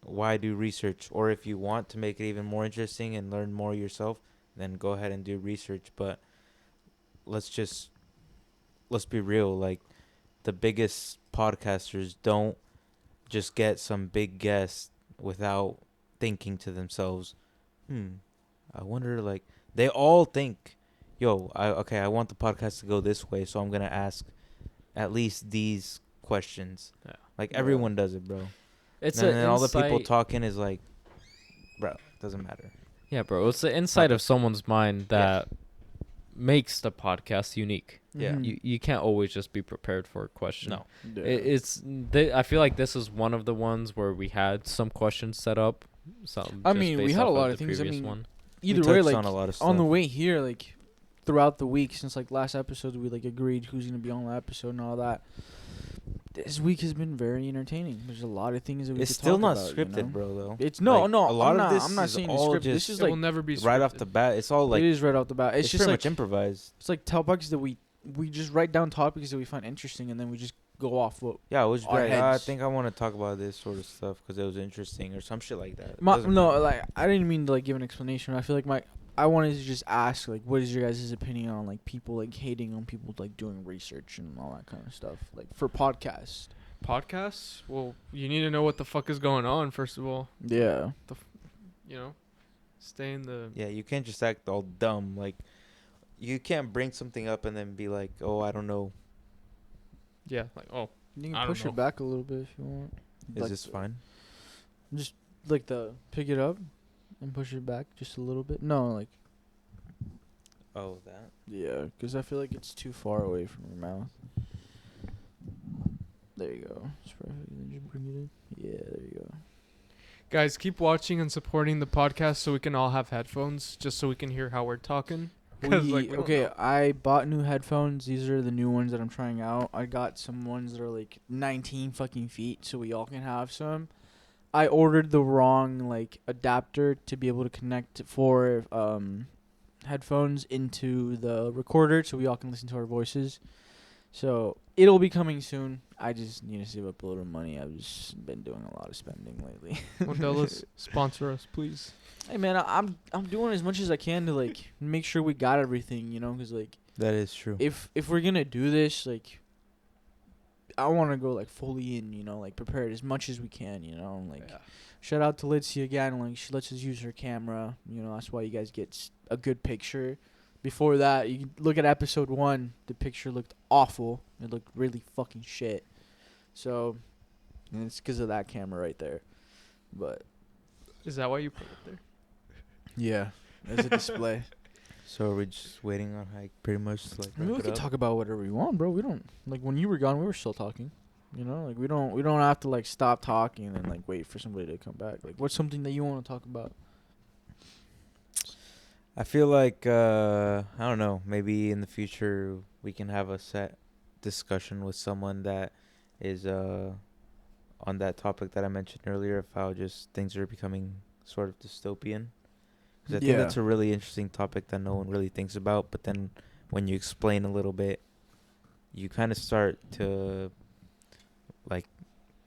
why do research? Or if you want to make it even more interesting and learn more yourself, then go ahead and do research. But let's be real. Like, the biggest podcasters don't just get some big guest without thinking to themselves, I wonder, like, they all think, yo, I want the podcast to go this way, so I'm going to ask at least these questions. Yeah. Like, everyone does it, bro. It's And an then all the people insight- talking is like, bro, doesn't matter. Yeah, bro. It's the insight of someone's mind that makes the podcast unique. Yeah. Mhm. You can't always just be prepared for a question. No. Yeah. I feel like this is one of the ones where we had some questions set up. I mean, we had a lot of things. I mean, either way, like on a lot of stuff. on the way here, like throughout the week since like last episode, we like agreed who's gonna be on the episode and all that. This week has been very entertaining. There's a lot of things that we It's could still talk not about, scripted, you know? bro, though. It's Like, no. a lot of this I'm not is saying it's all scripted. This just- is It like will never be right off scripted. the bat. It's all like, it is right off the bat. It's just pretty like much improvised. it's like topics that we just write down topics that we find interesting and then we just go off what. Yeah, it was Our great. I heads. think I want to talk about this sort of stuff because it was interesting or some shit like that. It No, doesn't matter. like I didn't mean to like give an explanation. I feel like I wanted to just ask like, what is your guys' opinion on like people like hating on people like doing research and all that kind of stuff like for podcasts. Podcasts? Well, you need to know what the fuck is going on, first of all. Yeah. You know? Stay in the... Yeah, you can't just act all dumb. Like, you can't bring something up and then be like, oh, I don't know. Yeah, like, oh. You can I don't push know. it back a little bit if you want. Is Like this fine? Just like pick it up and push it back just a little bit. No, like Oh, that? yeah, because I feel like it's too far away from your mouth. There you go. It's perfect. Then just bring it in. Yeah, there you go. Guys, keep watching and supporting the podcast so we can all have headphones, just so we can hear how we're talking. 'Cause, like, we don't Okay, know. I bought new headphones. These are the new ones that I'm trying out. I got some ones that are like 19 fucking feet, so we all can have some. I ordered the wrong like adapter to be able to connect for headphones into the recorder, so we all can listen to our voices. So it'll be coming soon. I just need to save up a little money. I've just been doing a lot of spending lately. Modelo's sponsor us, please. Hey man, I'm doing as much as I can to like make sure we got everything, you know, because like That is true. if we're gonna do this, like I want to go like fully in, you know, like prepared as much as we can, you know, like shout out to Litzy again, like she lets us use her camera, you know, that's why you guys get a good picture. Before that, you can look at episode 1, the picture looked awful. It looked really fucking shit. So, and it's because of that camera right there. But Is that why you put it there? yeah, as a display. So are we just waiting on Hayk pretty much to, like, I mean, we wrap it can up? talk about whatever we want, bro. We don't like when you were gone. We were still talking. You know, like we don't have to like stop talking and then like wait for somebody to come back. Like, what's something that you want to talk about? I feel like I don't know, maybe in the future we can have a set discussion with someone that is on that topic that I mentioned earlier of how just things are becoming sort of dystopian. Because I think that's a really interesting topic that no one really thinks about, but then when you explain a little bit, you kind of start to like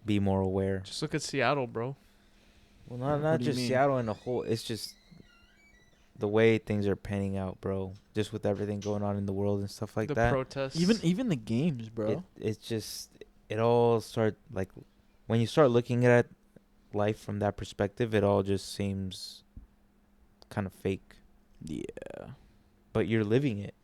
be more aware. Just look at Seattle, bro. Well, What not do you just mean? Seattle in a whole. It's just the way things are panning out, bro. Just with everything going on in the world and stuff like The that. protests. Even the games, bro. It's just it all start like when you start looking at life from that perspective, it all just seems kind of fake. Yeah. But you're living it,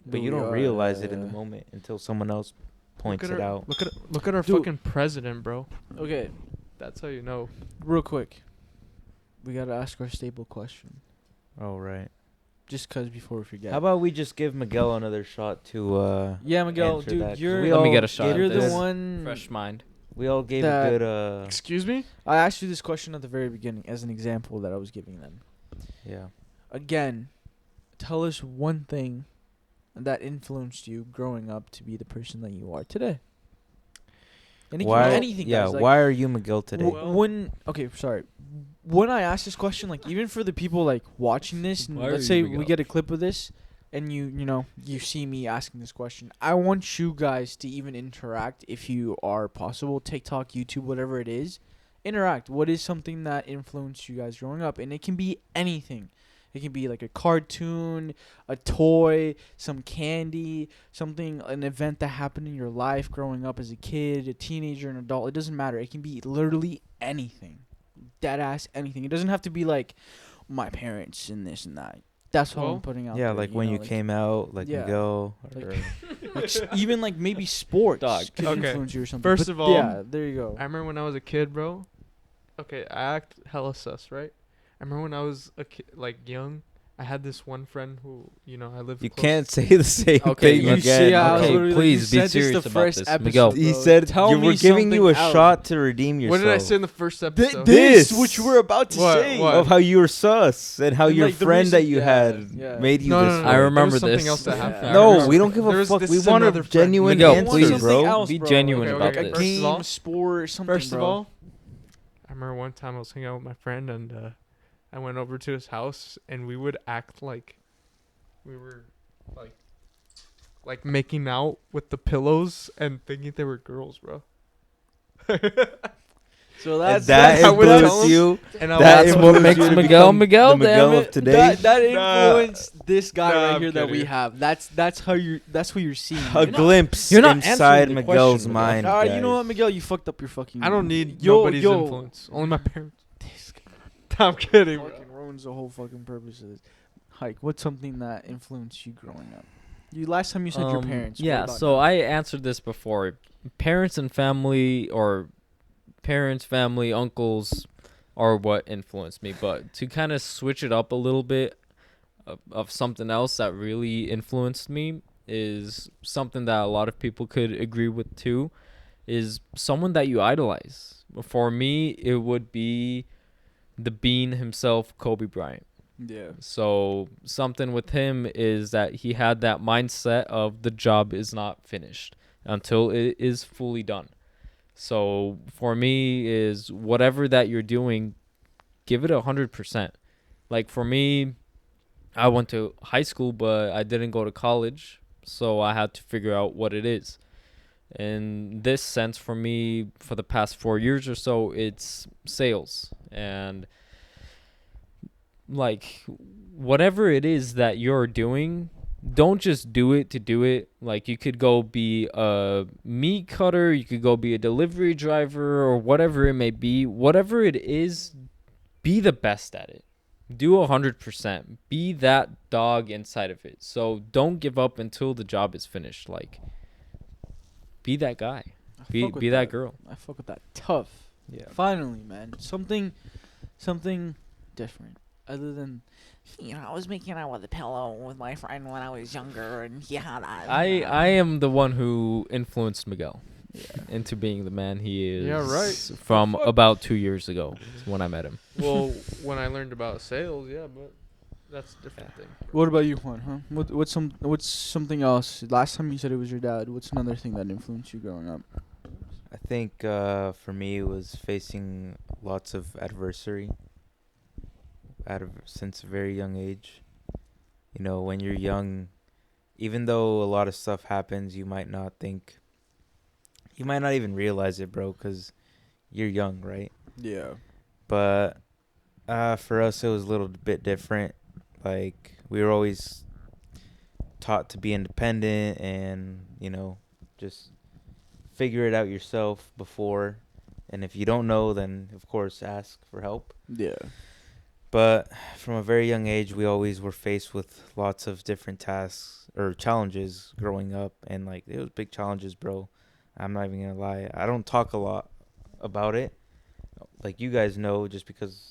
but you We don't are, realize it in the moment until someone else points look at it our, out. Look at our Dude. fucking president, bro. Okay, That's how you know. real quick. We gotta ask our staple question. Oh right. Just 'cause before we forget. How about we just give Miguel another shot to Yeah, Miguel, answer dude, that, 'cause you're we Let me all get a shot gave at you're this. the one. Fresh mind. We all gave that- a good Excuse me? I asked you this question at the very beginning as an example that I was giving them. yeah. Again, tell us one thing that influenced you growing up to be the person that you are today. And it can Why? be anything, Yeah. guys. Like, Why are you Miguel today? When I ask this question, like even for the people like watching this, and Why are let's you say Miguel? we get a clip of this, and you see me asking this question, I want you guys to even interact if you are possible, TikTok, YouTube, whatever it is, interact. What is something that influenced you guys growing up? And it can be anything. It can be like a cartoon, a toy, some candy, something, an event that happened in your life growing up as a kid, a teenager, an adult. It doesn't matter. It can be literally anything. Dead ass anything. It doesn't have to be like my parents and this and that. That's what I'm putting out Yeah, there, like when you came out, like Miguel. Even like maybe sports Dog. could Okay. influence you or something. First But of all, yeah, there you go. I remember when I was a kid, bro. Okay, I act hella sus, right? I remember when I was a kid, like young. I had this one friend who, I lived. You close. can't say the same Okay, thing you again. see, I was Okay, literally- please you be said this serious the about first this. episode, Miguel. He bro. said Tell you me were giving you a something else. shot to redeem What yourself. did I say in the first episode? This, what you were about to What? say. What? Of how you were sus and how And, your like, the friend that reason- you yeah, had yeah. made you No, this no, no, way. I no. remember There was this. something else that Yeah. happened. I No, remember. we don't give There a was- fuck. this We is want a another friend. genuine Miguel, answer, please. bro. Something else, Be bro. genuine Okay, about okay, this. First of all- Game, sport, something, First of bro. all, I remember one time I was hanging out with my friend and I went over to his house and we would act like we were like making out with the pillows and thinking they were girls, bro. So That I would tell influenced him- you. And I That was That's like, what influenced makes you to Miguel become Miguel, the Miguel damn of it. today. that Nah. influenced this guy Nah, right I'm here that we kidding. have. That's how you. That's what you're seeing. A right? glimpse you're not inside answering the Miguel's question, mind. All right, you know guys. what, Miguel? You fucked up your fucking. I don't need Yo, nobody's yo. influence. Only my parents. This I'm kidding, bro. fucking ruins the whole fucking purpose of this. Hike. What's something that influenced you growing up? You last time you said your parents. What Yeah, about so now? I answered this before. Parents and family, or parents, family, uncles, are what influenced me. But to kind of switch it up a little bit of something else that really influenced me is something that a lot of people could agree with too, is someone that you idolize. For me, it would be the Bean himself, Kobe Bryant. Yeah. So something with him is that he had that mindset of the job is not finished until it is fully done. So for me is whatever that you're doing, give it 100%. Like for me, I went to high school, but I didn't go to college. So I had to figure out what it is. In this sense, for me, for the past 4 years or so, it's sales. And like whatever it is that you're doing, don't just do it to do it. Like you could go be a meat cutter, you could go be a delivery driver, or whatever it may be. Whatever it is, be the best at it. Do 100%. Be that dog inside of it. So don't give up until the job is finished. Like be that guy. I Be fuck with that girl. I fuck with that. Tough. Yeah. Finally, man. Something different. Other than I was making out with a pillow with my friend when I was younger, and he had that. I am the one who influenced Miguel into being the man he is. Yeah, right. From about 2 years ago when I met him. Well, when I learned about sales, yeah, but that's a different thing. what about you, Juan? Huh? What's something else? Last time you said it was your dad. What's another thing that influenced you growing up? I think for me it was facing lots of adversity since a very young age. You know, when you're young, even though a lot of stuff happens, you might not even realize it, bro, because you're young, right? Yeah. But for us, it was a little bit different. Like, we were always taught to be independent and, just figure it out yourself before. And if you don't know, then, of course, ask for help. Yeah. But from a very young age, we always were faced with lots of different tasks or challenges growing up. And, like, it was big challenges, bro. I'm not even going to lie. I don't talk a lot about it. Like, you guys know, just because,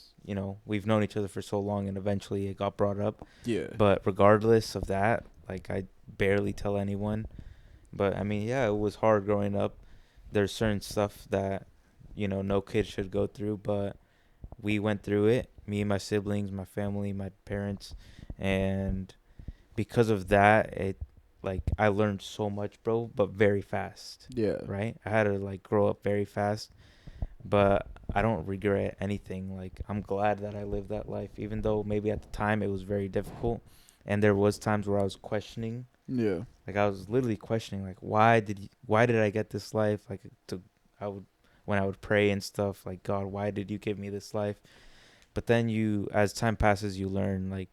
we've known each other for so long and eventually it got brought up. Yeah. But regardless of that, like, I barely tell anyone. But, I mean, yeah, it was hard growing up. There's certain stuff that, no kid should go through. But we went through it. Me and my siblings, my family, my parents. And because of that, I learned so much, bro, but very fast. Yeah. Right? I had to, grow up very fast. But I don't regret anything. Like, I'm glad that I lived that life, even though maybe at the time it was very difficult. And there was times where I was questioning. Yeah. Like, I was literally questioning, like, why did I get this life? Like, when I would pray and stuff, like, God, why did you give me this life? But then as time passes, you learn, like,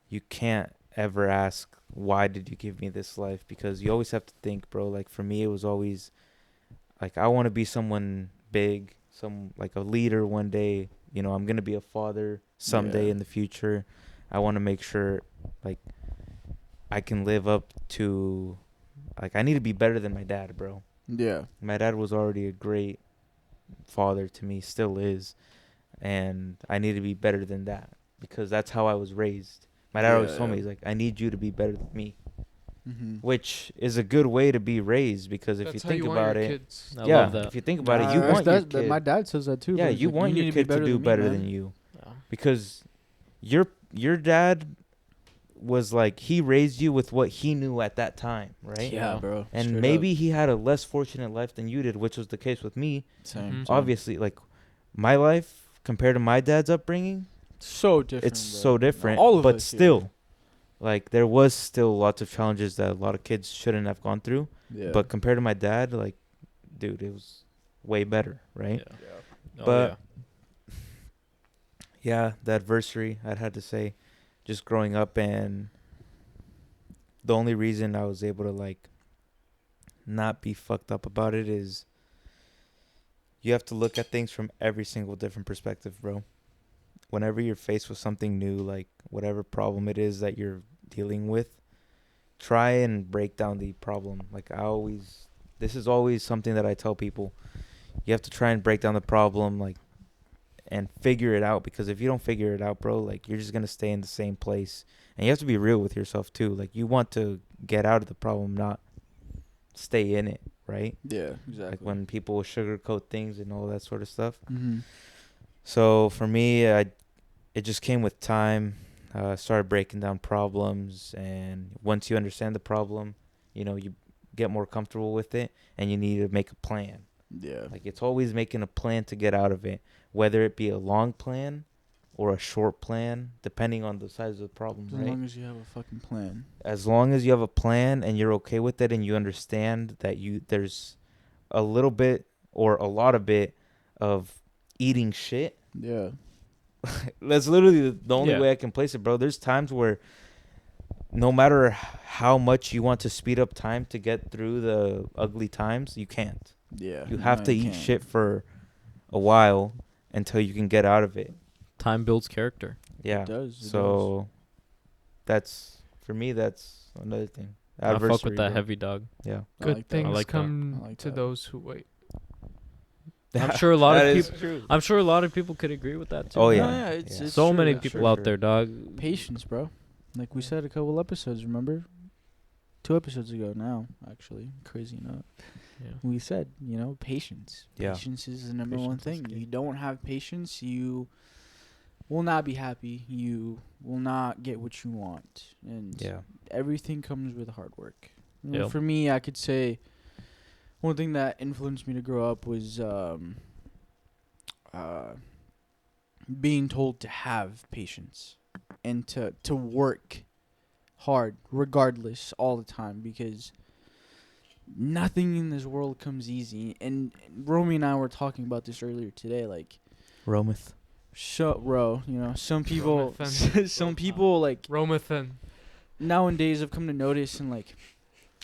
you can't ever ask, why did you give me this life? Because you always have to think, bro. Like, for me, it was always, like, I want to be someone big, like a leader one day. You know, I'm going to be a father someday in the future. I want to make sure, like, I can live up to, like, I need to be better than my dad, bro. Yeah. My dad was already a great father to me, still is. And I need to be better than that because that's how I was raised. My dad always told me, he's like, I need you to be better than me. Mm-hmm. Which is a good way to be raised because if That's you how think you want about your it, kids. I yeah, love that. if you think about it, you want your kid. My dad says that too. Yeah, but he's you like, want need your to be kid to do me, better man." than you Yeah. because your dad was like, he raised you with what he knew at that time, right? Yeah, bro. And Straight maybe up. he had a less fortunate life than you did, which was the case with me. Same. Mhm. Obviously, like, my life compared to my dad's upbringing, So different. it's bro. so different. All of but us here. still, like, there was still lots of challenges that a lot of kids shouldn't have gone through. Yeah. But compared to my dad, like, dude, it was way better, right? Yeah. But yeah, the adversary, I'd have to say, just growing up, and the only reason I was able to, like, not be fucked up about it is you have to look at things from every single different perspective, bro. Whenever you're faced with something new, like whatever problem it is that you're dealing with, try and break down the problem. Like, this is always something that I tell people. You have to try and break down the problem, like, and figure it out, because if you don't figure it out, bro, like, you're just going to stay in the same place. And you have to be real with yourself too. Like, you want to get out of the problem, not stay in it, right? Yeah, exactly. Like when people sugarcoat things and all that sort of stuff. Mm-hmm. So for me, it just came with time. Started breaking down problems, and once you understand the problem, you know, you get more comfortable with it, and you need to make a plan. Yeah. Like, it's always making a plan to get out of it, whether it be a long plan or a short plan, depending on the size of the problem, As right? long as you have a fucking plan. As long as you have a plan and you're okay with it, and you understand that there's a little bit or a lot of it of eating shit. Yeah. That's literally the only Yeah. way I can place it, bro. There's times where no matter how much you want to speed up time to get through the ugly times, you can't. Yeah. You have to eat shit for a while until you can get out of it. Time builds character. Yeah. It does. So that's, for me, that's another thing. I fuck Adversary, with that bro. heavy dog. Yeah. I Good like that. things I like that. come I like to that. those who wait. I'm sure a lot That of is people. true. I'm sure a lot of people could agree with that too. Oh, No, yeah. yeah, it's Yeah. So true, many that's people true. out there, dog. Patience, bro. Like we said a couple episodes, remember? 2 episodes ago now, actually. Crazy enough. Yeah. We said, patience. Yeah. Patience is the number one Patience is thing. key. You don't have patience, you will not be happy. You will not get what you want. And Yeah. everything comes with hard work. Yep. For me, I could say one thing that influenced me to grow up was being told to have patience and to work hard regardless all the time, because nothing in this world comes easy. And Romy and I were talking about this earlier today, like Romith. some people Romathan. some people like Romathan. nowadays have come to notice, and like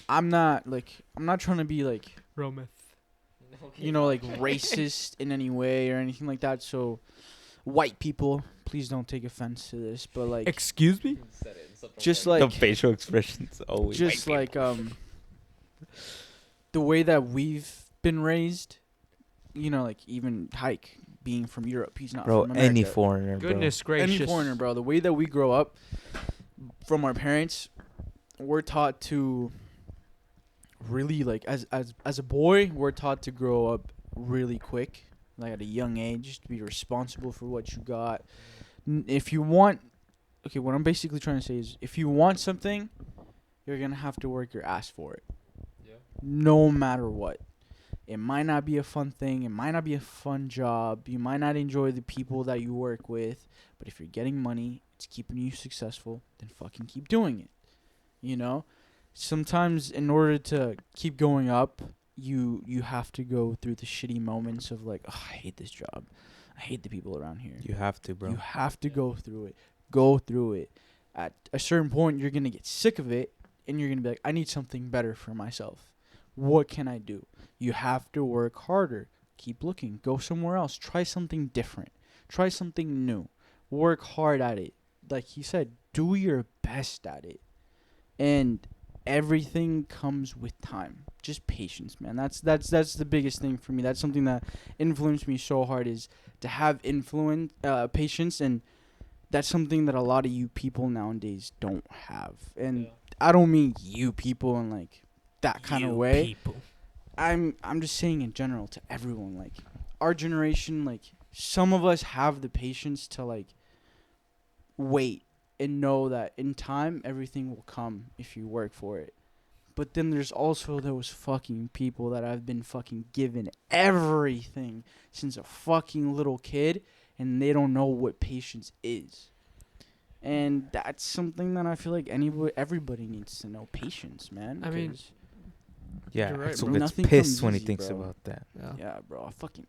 I'm not trying to be like Rometh. like racist in any way or anything like that. So white people, please don't take offense to this, but like Excuse me? just The like facial expressions always. just like the way that we've been raised, like even Hayk being from Europe, he's not Bro, from America. any foreigner, Goodness gracious. Any foreigner, bro. The way that we grow up from our parents, we're taught to really like as a boy, we're taught to grow up really quick, like at a young age, to be responsible for what you got. If you want, what I'm basically trying to say is, if you want something, you're gonna have to work your ass for it. Yeah. No matter what. It might not be a fun thing. It might not be a fun job. You might not enjoy the people that you work with. But if you're getting money, it's keeping you successful, then fucking keep doing it. Sometimes in order to keep going up, you have to go through the shitty moments of like, oh, I hate this job. I hate the people around here. You have to, bro. You have to go through it. Go through it. At a certain point, you're going to get sick of it, and you're going to be like, I need something better for myself. What can I do? You have to work harder. Keep looking. Go somewhere else. Try something different. Try something new. Work hard at it. Like he said, do your best at it. And everything comes with time. Just patience, man. That's the biggest thing for me. That's something that influenced me so hard, is to have patience, and that's something that a lot of you people nowadays don't have. And I don't mean you people in like that kind of way. People. I'm just saying in general to everyone, like our generation, like some of us have the patience to like wait and know that in time everything will come if you work for it. But then there's also those fucking people that have been fucking given everything since a fucking little kid, and they don't know what patience is. And that's something that I feel like everybody needs to know. Patience, man. I mean, 'cause Yeah, You're right, Axel bro. gets Nothing pissed comes when he easy, thinks bro. about that. yeah, bro. I fucking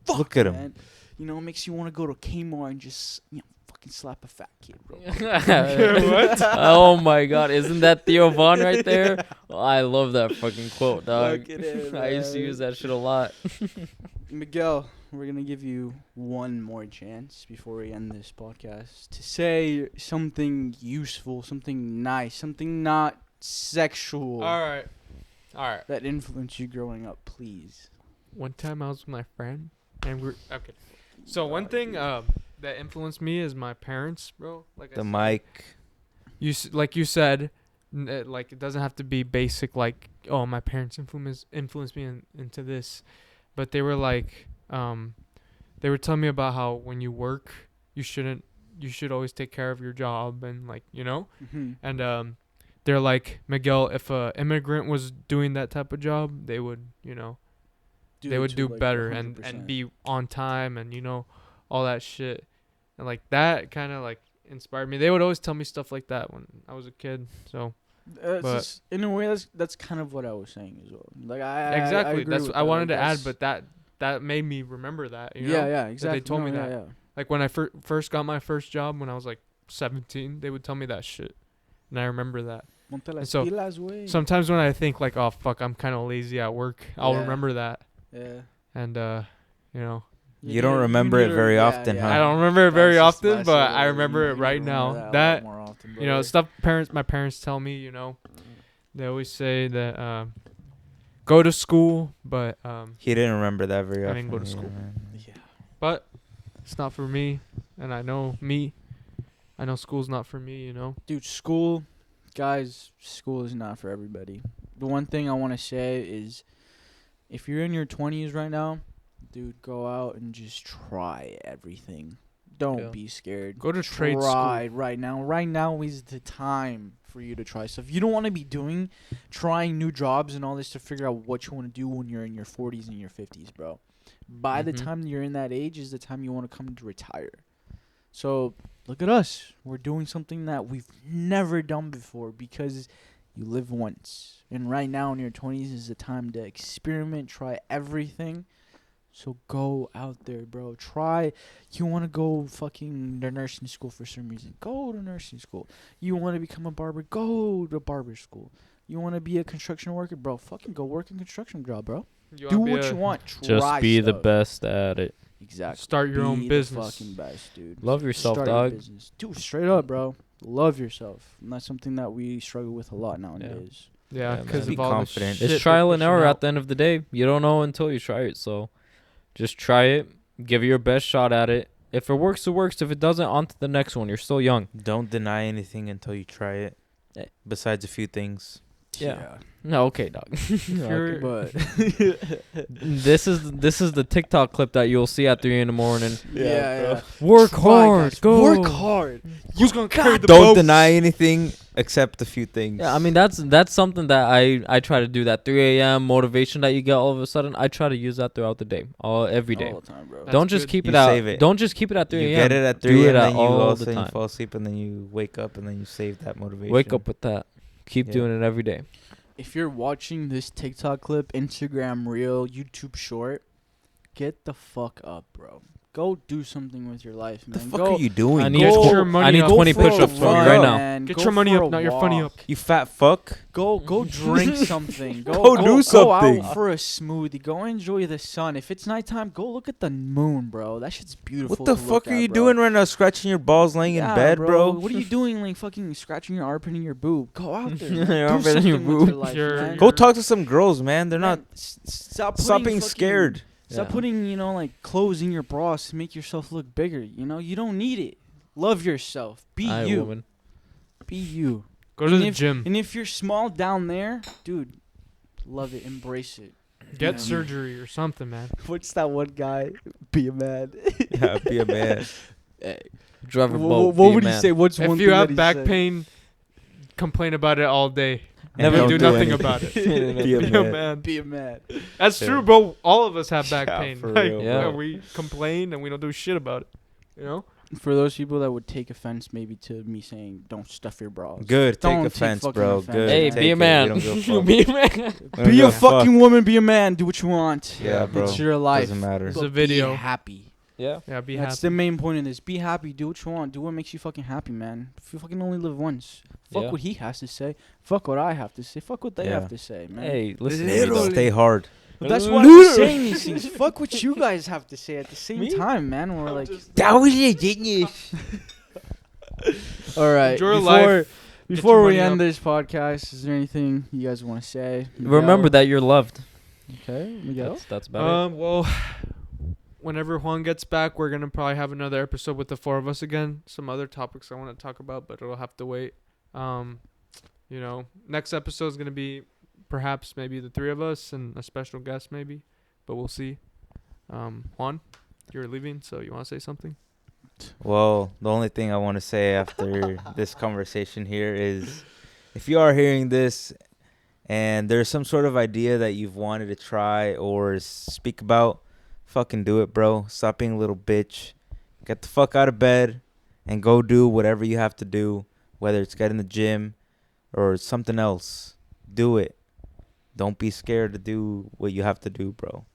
Look at him. man. You know, it makes you want to go to Kmart and just fucking slap a fat kid, bro. What? Oh my god, isn't that Theo Vaughn right there? I love that fucking quote, dog. Look at it, I used to man. use that shit a lot. Miguel, we're gonna give you one more chance before we end this podcast to say something useful, something nice, something not sexual All right. that influenced you growing up, please. One time I was with my friend, and we're okay. So one thing that influenced me is my parents, bro. Like The I said, mic. like you said, like it doesn't have to be basic. Like, oh, my parents influenced me into this, but they were like, they were telling me about how when you work, you should always take care of your job, and like, you know, Mm-hmm. and they're like, Miguel, if a immigrant was doing that type of job, they would, you know, they would do better and be on time, and you know, all that shit, and like that kind of like inspired me. They would always tell me stuff like that when I was a kid. So but in a way, that's kind of what I was saying as well. Like I exactly, agree that's with I that. wanted Like, to add, that's- but that made me remember that. You know? yeah, exactly. They told me that. Yeah. Like when I first got my first job when I was like 17, they would tell me that shit, and I remember that. Ponte las so, pilas, güey. Sometimes when I think like, oh fuck, I'm kind of lazy at work, I'll Yeah. remember that, Yeah. and you know, You don't remember it very often, huh? I don't remember it very That's just often, my but shit. I remember it You right remember now. a That lot more often, you know, brother. stuff my parents tell me, you know, they always say that go to school, but He didn't remember that very I often. didn't go to yeah, school. man. Yeah. but it's not for me, and I know school's not for me, you know. Dude, school is not for everybody. The one thing I want to say is, if you're in your 20s right now, dude, go out and just try everything. Don't Yeah. be scared. Go to trade Try school. right now. Right now is the time for you to try stuff. You don't want to be trying new jobs and all this to figure out what you want to do when you're in your 40s and your 50s, bro. By the Mhm. time you're in that age is the time you want to come to retire. So look at us. We're doing something that we've never done before because you live once. And right now in your 20s is the time to experiment, try everything. So go out there, bro. Try. You want to go fucking to nursing school for some reason. Go to nursing school. You want to become a barber. Go to barber school. You want to be a construction worker, bro. Fucking go work a construction job, bro. Do what you want. Just Try be the stuff. best at it. Exactly. Start your own Be business. The fucking best, dude. Love yourself, Start your dog. business. Dude, straight up, bro. Love yourself. And that's something that we struggle with a lot nowadays. Yeah, Yeah, because man. Be of all the confident. shit It's they're trial and pushing error out. at the end of the day. You don't know until you try it. So just try it. Give it your best shot at it. If it works, it works. If it doesn't, on to the next one. You're still young. Don't deny anything until you try it. Eh. Besides a few things. Yeah. No, okay, dog. You're- But This is the TikTok clip that you'll see at 3 in the morning. yeah. Work Try, hard. guys. Go. Work hard. Who's gonna carry the Don't boats? deny anything except a few things. Yeah, I mean that's something that I try to do. That 3 a.m. motivation that you get all of a sudden, I try to use that throughout the day, every day. All the time, bro. That's Don't just good. keep it You out. save it. Don't just keep it at 3 you a.m. get it at Do 3 it a.m. at then you all all of a the sudden you time. fall asleep and then you wake up and then you save that motivation. Wake up with that. Keep Yeah. doing it every day. if you're watching this TikTok clip, Instagram reel, YouTube short, get the fuck up, bro. Go do something with your life, man. The fuck are you doing? I need, Get Go- your money I need up. 20 Go for a push-ups from you run, right now. man. Get Go your money for up, a not your funny walk. up. You fat fuck. Go drink something. Go do something. Go out for a smoothie. Go enjoy the sun. If it's nighttime, go look at the moon, bro. That shit's beautiful. What the to fuck look are at, you bro. doing right now? Scratching your balls, laying in Yeah, bed, bro? What are you doing, like fucking scratching your armpit in your boob? Go out there. Man. Your Do armpit in your something with your boob. life, Your- man. Go talk to some girls, man. They're not. Man, stop Stop putting being scared. Stop Yeah. putting, like clothes in your bras to make yourself look bigger. You don't need it. Love yourself. Be Aye, you. woman. Be you. Go to And the if- gym. And if you're small down there, dude, love it. Embrace it. Get Yeah. surgery or something, man. What's that one guy? Be a man. Yeah, be a man. Drive a What boat. would be a he man. say? What's one If thing you that have he back said? pain, complain about it all day. And Never don't do nothing about it. Be a Be a man. man. Be a man. That's Yeah. true, bro. All of us have back Yeah, pain. for Like, real, Yeah. and we complain and we don't do shit about it. You know? For those people that would take offense maybe to me saying don't stuff your bras. Good. Don't Take take offense, fucking bro. offense. Good. Hey, Take be a it. man. We don't give a fuck. Be a man. We don't Be give a fucking woman. Be a man. Do what you want. Yeah, bro. It's your life. Doesn't matter. It's But a video. Be happy. Yeah. Yeah, be That's happy. the main point of this. Be happy. Do what you want. Do what makes you fucking happy, man. If you fucking only live once. Fuck Yeah. what he has to say. Fuck what I have to say. Fuck what they Yeah. have to say, man. Hey, listen. Hey, to me, though. stay hard. But that's why we're saying these things. Fuck what you guys have to say at the same time, man. We're like, That was your genius. all right. Enjoy before life. before your we money end up. this podcast, is there anything you guys want to say? Remember Miguel? that you're loved. Okay, Miguel. That's about it. Well, whenever Juan gets back, we're gonna probably have another episode with the four of us again. Some other topics I want to talk about, but it'll have to wait. Next episode is gonna be perhaps maybe the three of us and a special guest maybe, but we'll see. Juan, you're leaving, so you want to say something? Well, the only thing I want to say after this conversation here is if you are hearing this and there's some sort of idea that you've wanted to try or speak about, fucking do it, bro. Stop being a little bitch. Get the fuck out of bed and go do whatever you have to do, whether it's get in the gym or something else. Do it. Don't be scared to do what you have to do, bro.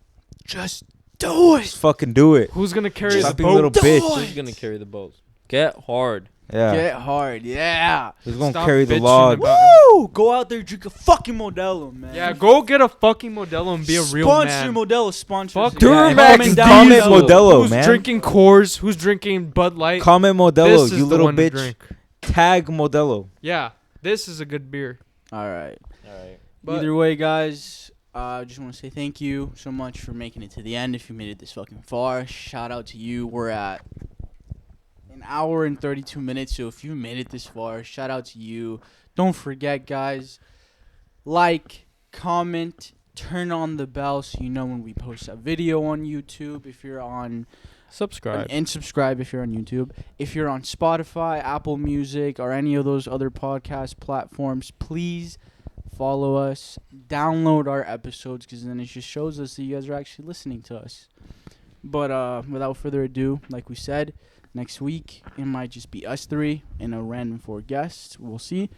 Just do it. Just fucking do it. Who's gonna carry Stop the being a little boat? bitch. Who's gonna carry the boat? Get hard. Yeah. Get hard. Yeah. Who's gonna Stop carry the bitching log? about- Woo! Go out there, drink a fucking Modelo, man. Yeah, go get a fucking Modelo and be a real sponsor man. Modelo. Sponsor. Fuck Duramax, Comment down comment below. Modelo, Who's man. drinking Coors? Who's drinking Bud Light? Comment Modelo, This is you the little one to bitch. drink. Tag Modelo. Yeah, this is a good beer. All right. All right. But Either way, guys, I just want to say thank you so much for making it to the end. If you made it this fucking far, shout out to you. We're at an hour and 32 minutes, so if you made it this far, shout out to you. Don't forget, guys, like, comment, turn on the bell so you know when we post a video on YouTube. If you're on Subscribe. and subscribe if you're on YouTube. If you're on Spotify, Apple Music, or any of those other podcast platforms, please follow us. Download our episodes because then it just shows us that you guys are actually listening to us. But without further ado, like we said, next week it might just be us three and a random 4 guests. We'll see.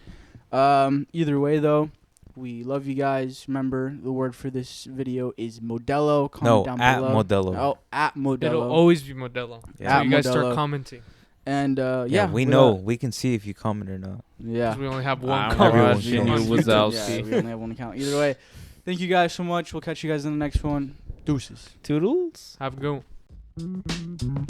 Either way, though, we love you guys. Remember, the word for this video is Modelo. Comment down at below. Modelo. Oh, at Modelo. it'll always be Modelo. Yeah. So you guys Modelo. start commenting. And Yeah, we know. We can see if you comment or not. Yeah. 'Cause we only have one I'm comment. watching on you, YouTube. Wazowski. Yeah, we only have one account. Either way, thank you guys so much. We'll catch you guys in the next one. Deuces. Toodles. Have a good one.